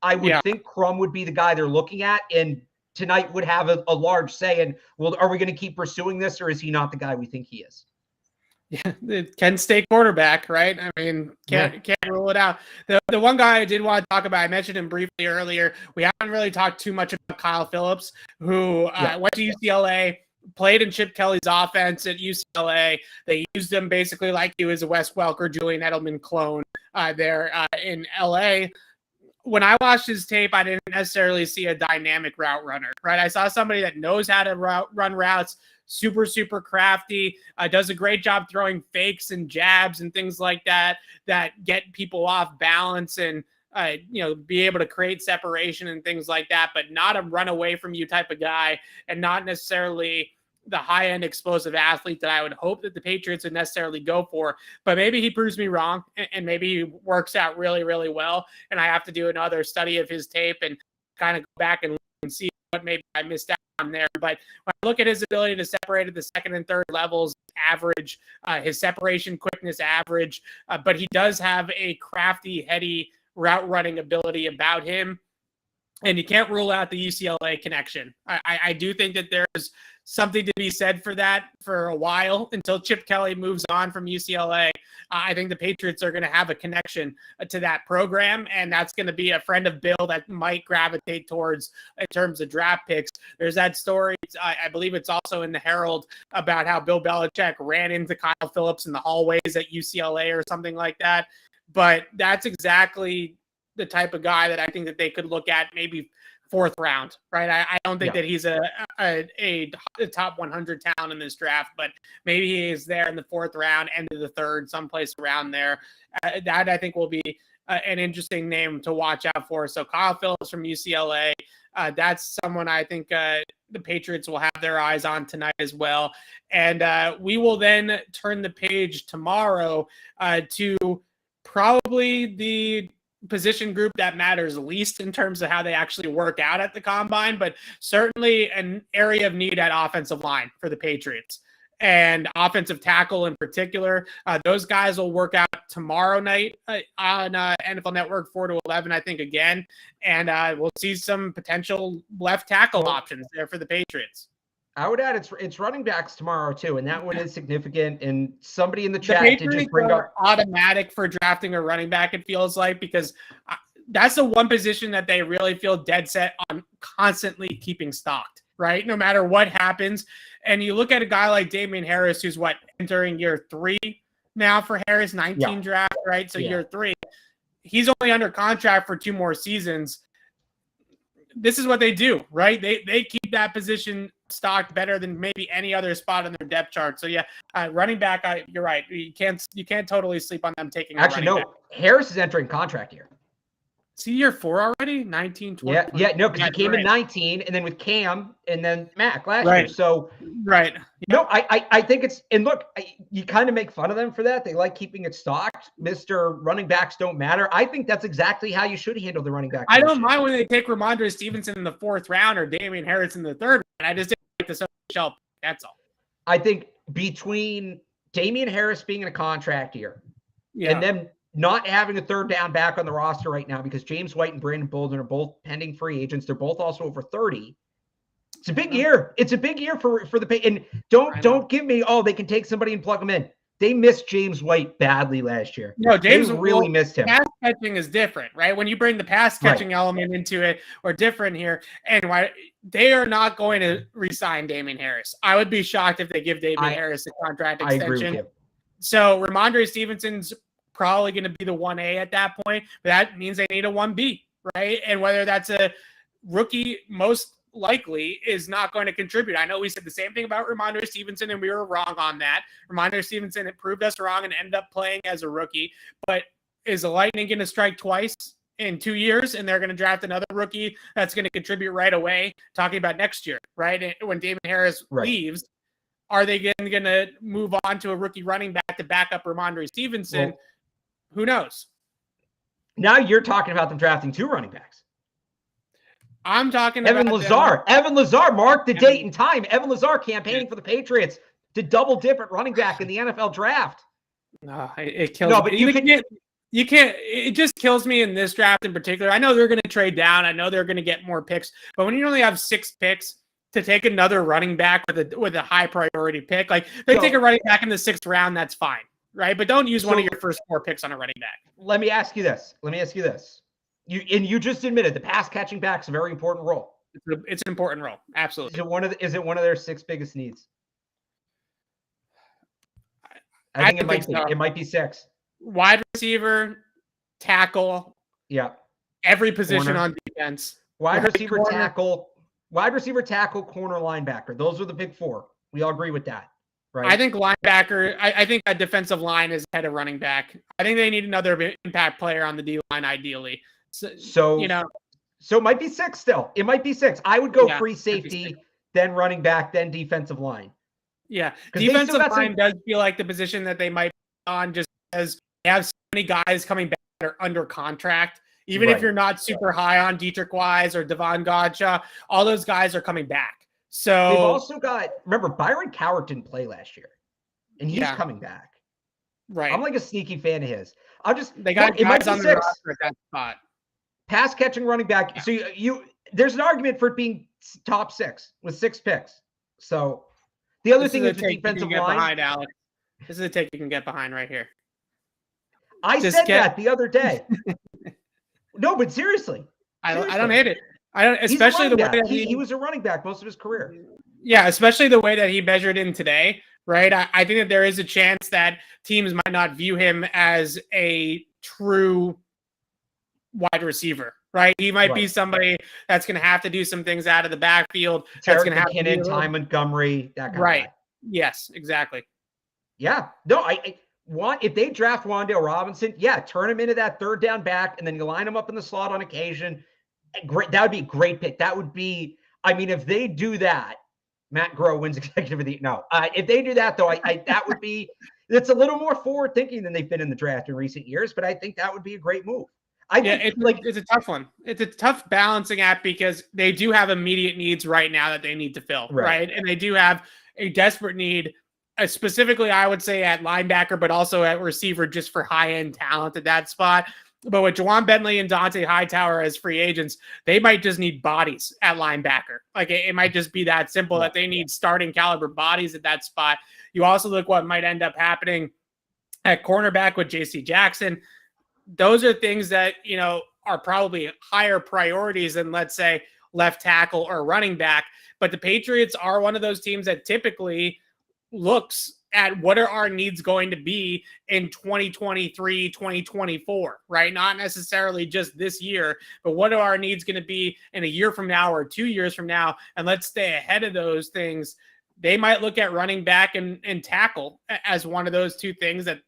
I would think Crum would be the guy they're looking at, and tonight would have a large say in, well, are we going to keep pursuing this, or is he not the guy we think he is? Yeah, the Kent State quarterback, right? I mean, can't rule it out. The one guy I did want to talk about, I mentioned him briefly earlier. We haven't really talked too much about Kyle Phillips, who went to UCLA, played in Chip Kelly's offense at UCLA. They used him basically like he was a Wes Welker, Julian Edelman clone there in LA. When I watched his tape, I didn't necessarily see a dynamic route runner, right? I saw somebody that knows how to run routes, super, super crafty, does a great job throwing fakes and jabs and things like that, that get people off balance and, be able to create separation and things like that, but not a run away from you type of guy, and not necessarily the high-end explosive athlete that I would hope that the Patriots would necessarily go for. But maybe he proves me wrong, and maybe he works out really, really well, and I have to do another study of his tape and kind of go back and see what maybe I missed out time there. But when I look at his ability to separate at the second and third levels, average, his separation quickness average, but he does have a crafty, heady route running ability about him. And you can't rule out the UCLA connection. I do think that there's something to be said for that for a while until Chip Kelly moves on from UCLA. I think the Patriots are going to have a connection to that program, and that's going to be a friend of Bill that might gravitate towards in terms of draft picks. There's that story, I believe it's also in the Herald, about how Bill Belichick ran into Kyle Phillips in the hallways at UCLA or something like that. But that's exactly the type of guy that I think that they could look at maybe fourth round, right? I don't think that he's a top 100 talent in this draft, but maybe he is there in the fourth round, end of the third, someplace around there. That I think will be an interesting name to watch out for. So Kyle Phillips from UCLA, that's someone I think the Patriots will have their eyes on tonight as well. And we will then turn the page tomorrow to probably the position group that matters least in terms of how they actually work out at the combine, but certainly an area of need at offensive line for the Patriots and offensive tackle in particular. Those guys will work out tomorrow night on NFL Network 4 to 11, I think, again. And we'll see some potential left tackle options there for the Patriots. I would add it's running backs tomorrow too, and that one is significant. And somebody in the chat did just bring up automatic for drafting a running back. It feels like, because that's the one position that they really feel dead set on constantly keeping stocked, right? No matter what happens. And you look at a guy like Damian Harris, who's entering year 3 now for Harris, 19 draft, right? So year 3, he's only under contract for 2 more seasons. This is what they do, right? They keep that position stocked better than maybe any other spot on their depth chart. So running back, you're right. You can't totally sleep on them taking. Actually, no. Back. Harris is entering contract year. See, year 4 already, 19, 20. No, because he came in 19, and then with Cam, and then Mac last year. So no, I think it's, and look, you kind of make fun of them for that. They like keeping it stocked. Mr. Running backs don't matter. I think that's exactly how you should handle the running back. I don't mind when they take Ramondre Stevenson in the 4th round or Damian Harris in the 3rd round. I just didn't like the shelf. That's all. I think between Damian Harris being in a contract year, and then not having a 3rd down back on the roster right now because James White and Brandon Bolden are both pending free agents. They're both also over 30. It's a big year. It's a big year for the and don't give me they can take somebody and plug them in. They missed James White badly last year. No, James really missed him. Pass catching is different, right? When you bring the pass catching element into it, or different here, and why they are not going to re-sign Damian Harris. I would be shocked if they give Damian Harris a contract extension. I agree with you. So Ramondre Stevenson's probably going to be the 1A at that point, but that means they need a 1B, right? And whether that's a rookie, most likely is not going to contribute. I know we said the same thing about Ramondre Stevenson, and we were wrong on that. Ramondre Stevenson had proved us wrong and ended up playing as a rookie, but is the Lightning going to strike twice in 2 years, and they're going to draft another rookie that's going to contribute right away? Talking about next year, right? When Damian Harris leaves, are they going to move on to a rookie running back to back up Ramondre Stevenson? Well, who knows? Now you're talking about them drafting 2 running backs. I'm talking Evan about Lazar. Evan Lazar, mark the date and time. Evan Lazar campaigning for the Patriots to double dip at running back in the NFL draft. No, it kills me. But you can't. It just kills me in this draft in particular. I know they're going to trade down. I know they're going to get more picks. But when you only have 6 picks to take another running back with a high priority pick, like they take a running back in the 6th round, that's fine. Right, but don't use one of your first 4 picks on a running back. Let me ask you this. You just admitted the pass catching back is a very important role. It's an important role, absolutely. Is it one of their 6 biggest needs? I think it might be 6. Wide receiver, tackle. Yeah. Every position on defense. Wide receiver, tackle, corner, linebacker. Those are the big 4. We all agree with that. Right. I think linebacker, I think a defensive line is ahead of running back. I think they need another impact player on the D-line, ideally. So it might be 6 still. It might be 6. I would go free safety, then running back, then defensive line. Yeah. Defensive line does feel like the position that they might be on, just as they have so many guys coming back that are under contract. Even if you're not super high on Dietrich Wise or Devon Godshaw, all those guys are coming back. So they've also got, remember, Byron Cowart didn't play last year, and he's coming back. Right. I'm like a sneaky fan of his. They got guys on the roster at that spot. Pass catching running back. Yeah. So there's an argument for it being top 6 with 6 picks. So the other thing is the defensive line. Behind, Alex. This is a take you can get behind right here. I said that the other day. No, but seriously. I don't hate it. Especially the way that he was a running back most of his career. Yeah, especially the way that he measured in today, right? I think that there is a chance that teams might not view him as a true wide receiver, right? He might be somebody that's going to have to do some things out of the backfield. That's going to have to Ty Montgomery, that kind of guy. Yes, exactly. Yeah. No, I want, if they draft Wan'Dale Robinson, turn him into that third down back, and then you line him up in the slot on occasion. Great. That would be a great pick. That would be, I mean, if they do that, Matt Groh wins executive of the if they do that, though, that would be, it's a little more forward thinking than they've been in the draft in recent years, but I think that would be a great move. It's a tough one. It's a tough balancing act because they do have immediate needs right now that they need to fill, right? And they do have a desperate need, specifically, I would say at linebacker, but also at receiver, just for high-end talent at that spot. But with Juwan Bentley and Dante Hightower as free agents, they might just need bodies at linebacker. Like it might just be that simple that they need starting caliber bodies at that spot. You also look what might end up happening at cornerback with J.C. Jackson. Those are things that, are probably higher priorities than, let's say, left tackle or running back. But the Patriots are one of those teams that typically looks at what are our needs going to be in 2023, 2024, right? Not necessarily just this year, but what are our needs going to be in a year from now or 2 years from now? And let's stay ahead of those things. They might look at running back and tackle as one of those two things that,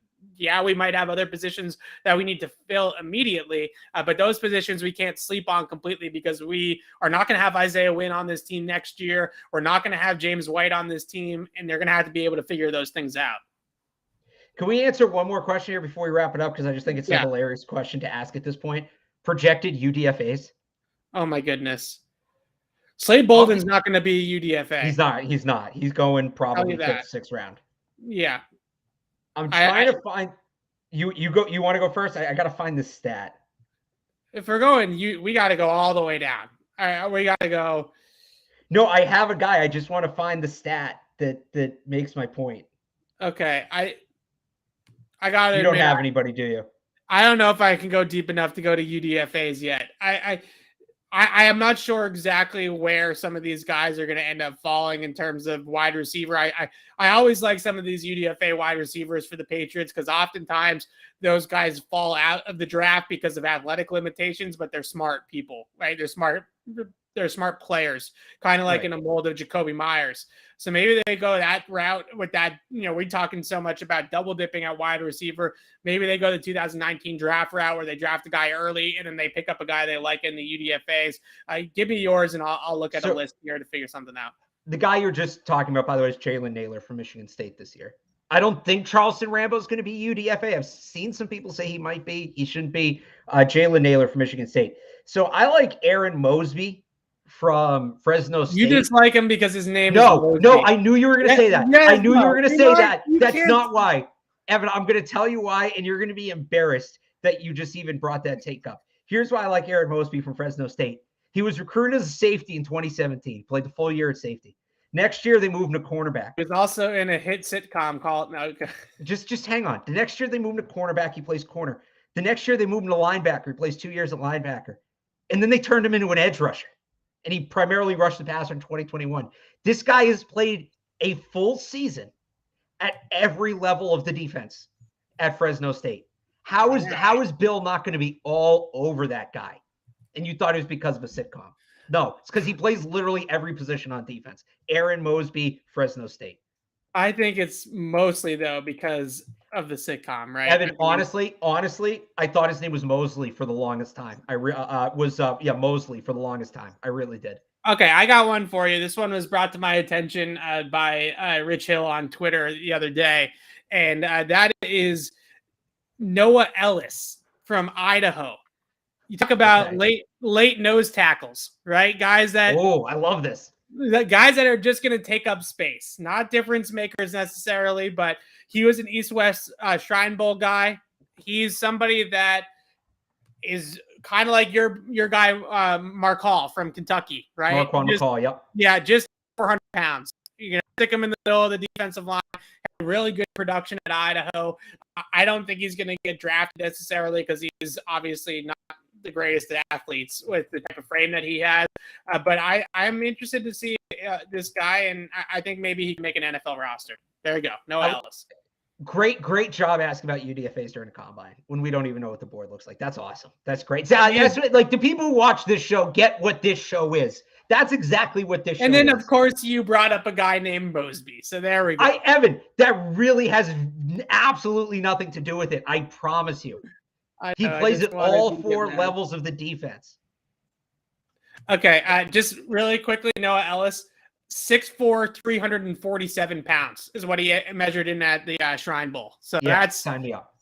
we might have other positions that we need to fill immediately, but those positions we can't sleep on completely because we are not going to have Isaiah Wynn on this team next year. We're not going to have James White on this team, and they're going to have to be able to figure those things out. Can we answer one more question here before we wrap it up? Because I just think it's a hilarious question to ask at this point. Projected UDFAs? Oh, my goodness. Slade Bolden's not going to be a UDFA. He's not. He's going probably 5th, 6th round. Yeah. I'm trying to find you go. You want to go first? I got to find this stat. If we're going, we got to go all the way down. All right, we got to go. No, I have a guy. I just want to find the stat that makes my point. Okay, I got it. You don't have anybody, do you? I don't know if I can go deep enough to go to UDFAs yet. I am not sure exactly where some of these guys are going to end up falling in terms of wide receiver. I always like some of these UDFA wide receivers for the Patriots because oftentimes those guys fall out of the draft because of athletic limitations, but they're smart people, right? They're smart players, kind of like in a mold of Jacoby Myers. So maybe they go that route with that. We're talking so much about double dipping at wide receiver. Maybe they go the 2019 draft route where they draft a guy early and then they pick up a guy they like in the UDFAs. Give me yours and I'll look at a list here to figure something out. The guy you're just talking about, by the way, is Jalen Naylor from Michigan State this year. I don't think Charleston Rambo is going to be UDFA. I've seen some people say he might be. He shouldn't be. Jalen Naylor from Michigan State. So I like Aaron Mosby from Fresno State. You just like him because his name is Mosby. No, I knew you were going to say that. Yes, I knew you were going to say that. That's not why. Evan, I'm going to tell you why, and you're going to be embarrassed that you just even brought that take up. Here's why I like Aaron Mosby from Fresno State. He was recruited as a safety in 2017, played the full year at safety. Next year, they moved him to cornerback. He was also in a hit sitcom called... No, okay. Just hang on. The next year, they moved him to cornerback. He plays corner. The next year, they moved him to linebacker. He plays 2 years at linebacker. And then they turned him into an edge rusher. And he primarily rushed the passer in 2021. This guy has played a full season at every level of the defense at Fresno State. How is Bill not going to be all over that guy? And you thought it was because of a sitcom. No, it's because he plays literally every position on defense. Aaron Mosby, Fresno State. I think it's mostly, though, because of the sitcom, right? Evan, honestly, I thought his name was Mosley for the longest time. Mosley for the longest time. I really did. Okay, I got one for you. This one was brought to my attention by Rich Hill on Twitter the other day, and that is Noah Ellis from Idaho. You talk about late nose tackles, right? Guys that... Oh, I love this. the guys that are just going to take up space, not difference makers necessarily, but he was an East-West Shrine Bowl guy. He's somebody that is kind of like your guy, Mark Hall from Kentucky, right? McCall, yep. Yeah, just 400 pounds. You're going to stick him in the middle of the defensive line. Had really good production at Idaho. I don't think he's going to get drafted necessarily because he's obviously not the greatest of athletes with the type of frame that he has. But I'm interested to see this guy, and I think maybe he can make an NFL roster. There you go. Noah Ellis. Great job asking about UDFAs during the combine when we don't even know what the board looks like. That's awesome. That's great. So, that's what, like, the people who watch this show get what this show is. That's exactly what this show is. And then, of course, you brought up a guy named Mosby. So there we go. Evan, that really has absolutely nothing to do with it. I promise you. He plays at all four levels of the defense. Okay, just really quickly, Noah Ellis, 6'4", 347 pounds is what he measured in at the Shrine Bowl. So that's sign me up.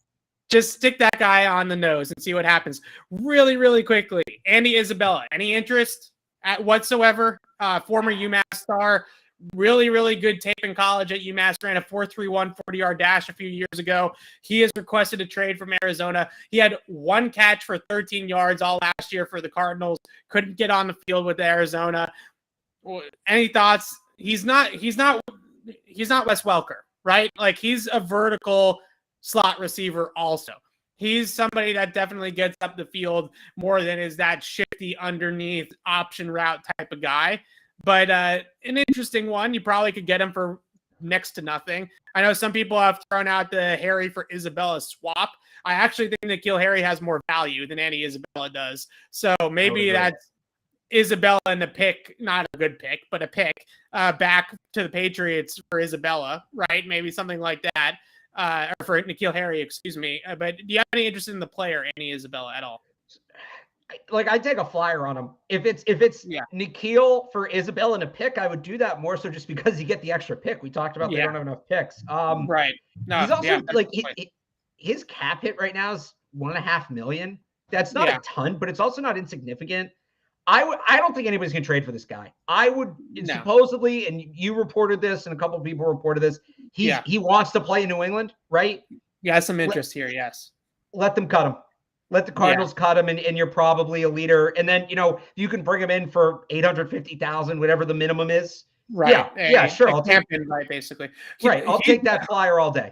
Just stick that guy on the nose and see what happens. Really, really quickly, Andy Isabella, any interest whatsoever? Former UMass star. Really, really good tape in college at UMass. Ran a 4.31 40-yard dash a few years ago. He has requested a trade from Arizona. He had one catch for 13 yards all last year for the Cardinals. Couldn't get on the field with Arizona. Any thoughts? He's not Wes Welker, right? Like, he's a vertical slot receiver also. He's somebody that definitely gets up the field more than is that shifty underneath option route type of guy. But an interesting one. You probably could get him for next to nothing. I know some people have thrown out the Harry for Isabella swap. I actually think that N'Keal Harry has more value than Andy Isabella does. So maybe that's Isabella and a pick, not a good pick, but a pick back to the Patriots for Isabella, right? Maybe something like that. Or for N'Keal Harry, excuse me. But do you have any interest in the player, Andy Isabella, at all? Like, I'd take a flyer on him. If it's N'Keal for Isabella and a pick, I would do that more so just because you get the extra pick. We talked about they don't have enough picks. Right. No, he's also his cap hit right now is $1.5 million. That's not a ton, but it's also not insignificant. I don't think anybody's gonna trade for this guy. I would supposedly, and you reported this, and a couple of people reported this. He wants to play in New England, right? Yeah, some interest here. Yes. Let them cut him. Let the Cardinals cut him, and you're probably a leader. And then, you can bring him in for $850,000, whatever the minimum is. Right. Yeah, sure. I'll take right, basically. I'll take that flyer all day.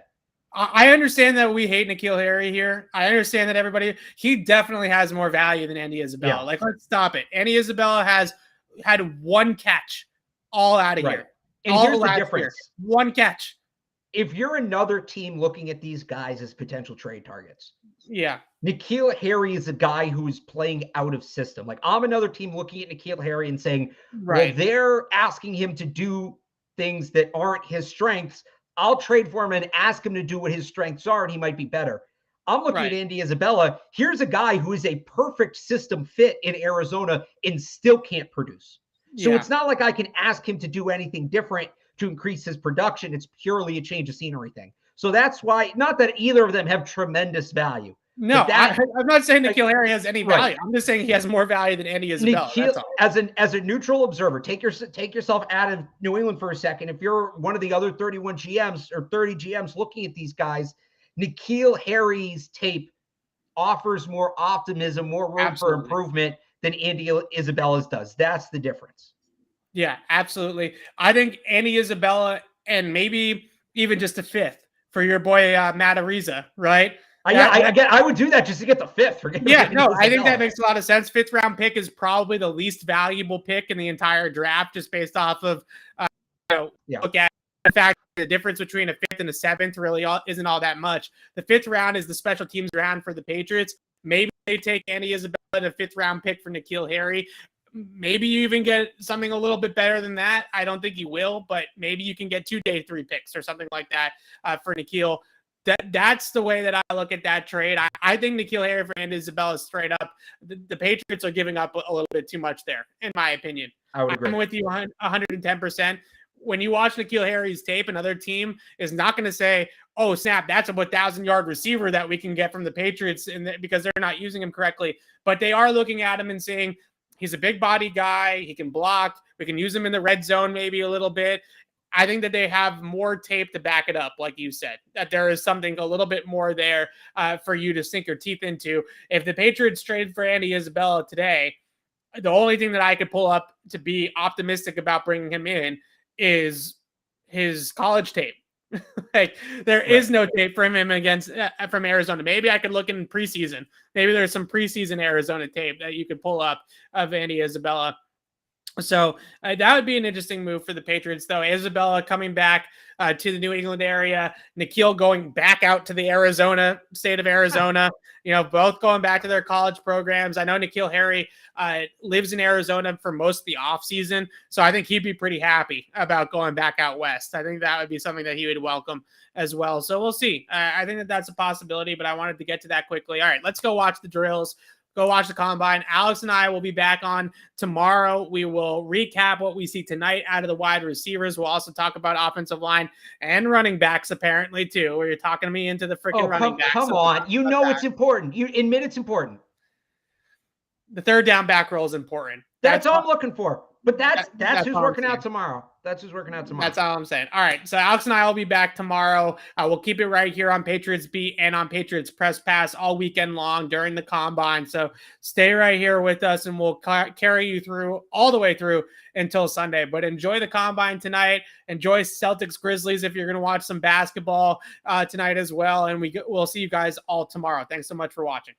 I understand that we hate N'Keal Harry here. I understand that he definitely has more value than Andy Isabella. Yeah. Like, let's stop it. Andy Isabella has had one catch all out of here. And here's the difference. One catch. If you're another team looking at these guys as potential trade targets, N'Keal Harry is a guy who is playing out of system. Like, I'm another team looking at N'Keal Harry and saying, well, they're asking him to do things that aren't his strengths. I'll trade for him and ask him to do what his strengths are, and he might be better. I'm looking at Andy Isabella. Here's a guy who is a perfect system fit in Arizona and still can't produce. So it's not like I can ask him to do anything different to increase his production. It's purely a change of scenery thing. So that's why, not that either of them have tremendous value. No, I'm not saying N'Keal Harry has any value. I'm just saying he has more value than Andy Isabella. As a neutral observer, take yourself out of New England for a second. If you're one of the other 31 GMs or 30 GMs looking at these guys, N'Keal Harry's tape offers more optimism, more room for improvement than Andy Isabella's does. That's the difference. Yeah, absolutely. I think Andy Isabella, and maybe even just a fifth for your boy Matt Ariza, right? I would do that just to get the fifth. I think that makes a lot of sense. Fifth round pick is probably the least valuable pick in the entire draft, just based off of look at the fact the difference between a fifth and a seventh really isn't all that much. The fifth round is the special teams round for the Patriots. Maybe they take Andy Isabella and a fifth round pick for N'Keal Harry. Maybe you even get something a little bit better than that. I don't think you will, but maybe you can get 2 day 3 picks or something like that for N'Keal. That's the way that I look at that trade. I think N'Keal Harry for Andy Isabella is straight up. The Patriots are giving up a little bit too much there, in my opinion. I would agree. I'm with you 110%. When you watch N'Keal Harry's tape, another team is not going to say, oh, snap, that's a 1,000-yard receiver that we can get from the Patriots because they're not using him correctly. But they are looking at him and saying, He's a big body guy. He can block. We can use him in the red zone maybe a little bit. I think that they have more tape to back it up, like you said, that there is something a little bit more there for you to sink your teeth into. If the Patriots traded for Andy Isabella today, the only thing that I could pull up to be optimistic about bringing him in is his college tape. Like there is no tape from him against from Arizona. Maybe I could look in preseason. Maybe there's some preseason Arizona tape that you could pull up of Andy Isabella. So that would be an interesting move for the Patriots, though. Isabella coming back to the New England area, N'Keal going back out to the state of Arizona, both going back to their college programs. I know N'Keal Harry lives in Arizona for most of the offseason, so I think he'd be pretty happy about going back out west. I think that would be something that he would welcome as well. So we'll see. I think that that's a possibility, but I wanted to get to that quickly. All right, let's go watch the drills. Go watch the combine. Alex and I will be back on tomorrow. We will recap what we see tonight out of the wide receivers. We'll also talk about offensive line and running backs, apparently, too, where you're talking me into the freaking running backs. Come on. You know it's important. You admit it's important. The third down back roll is important. That's all I'm looking for. But that's who's working out tomorrow. That's who's working out tomorrow. That's all I'm saying. All right. So Alex and I will be back tomorrow. We'll keep it right here on Patriots Beat and on Patriots Press Pass all weekend long during the combine. So stay right here with us and we'll carry you through all the way through until Sunday. But enjoy the combine tonight. Enjoy Celtics Grizzlies if you're going to watch some basketball tonight as well. And we'll see you guys all tomorrow. Thanks so much for watching.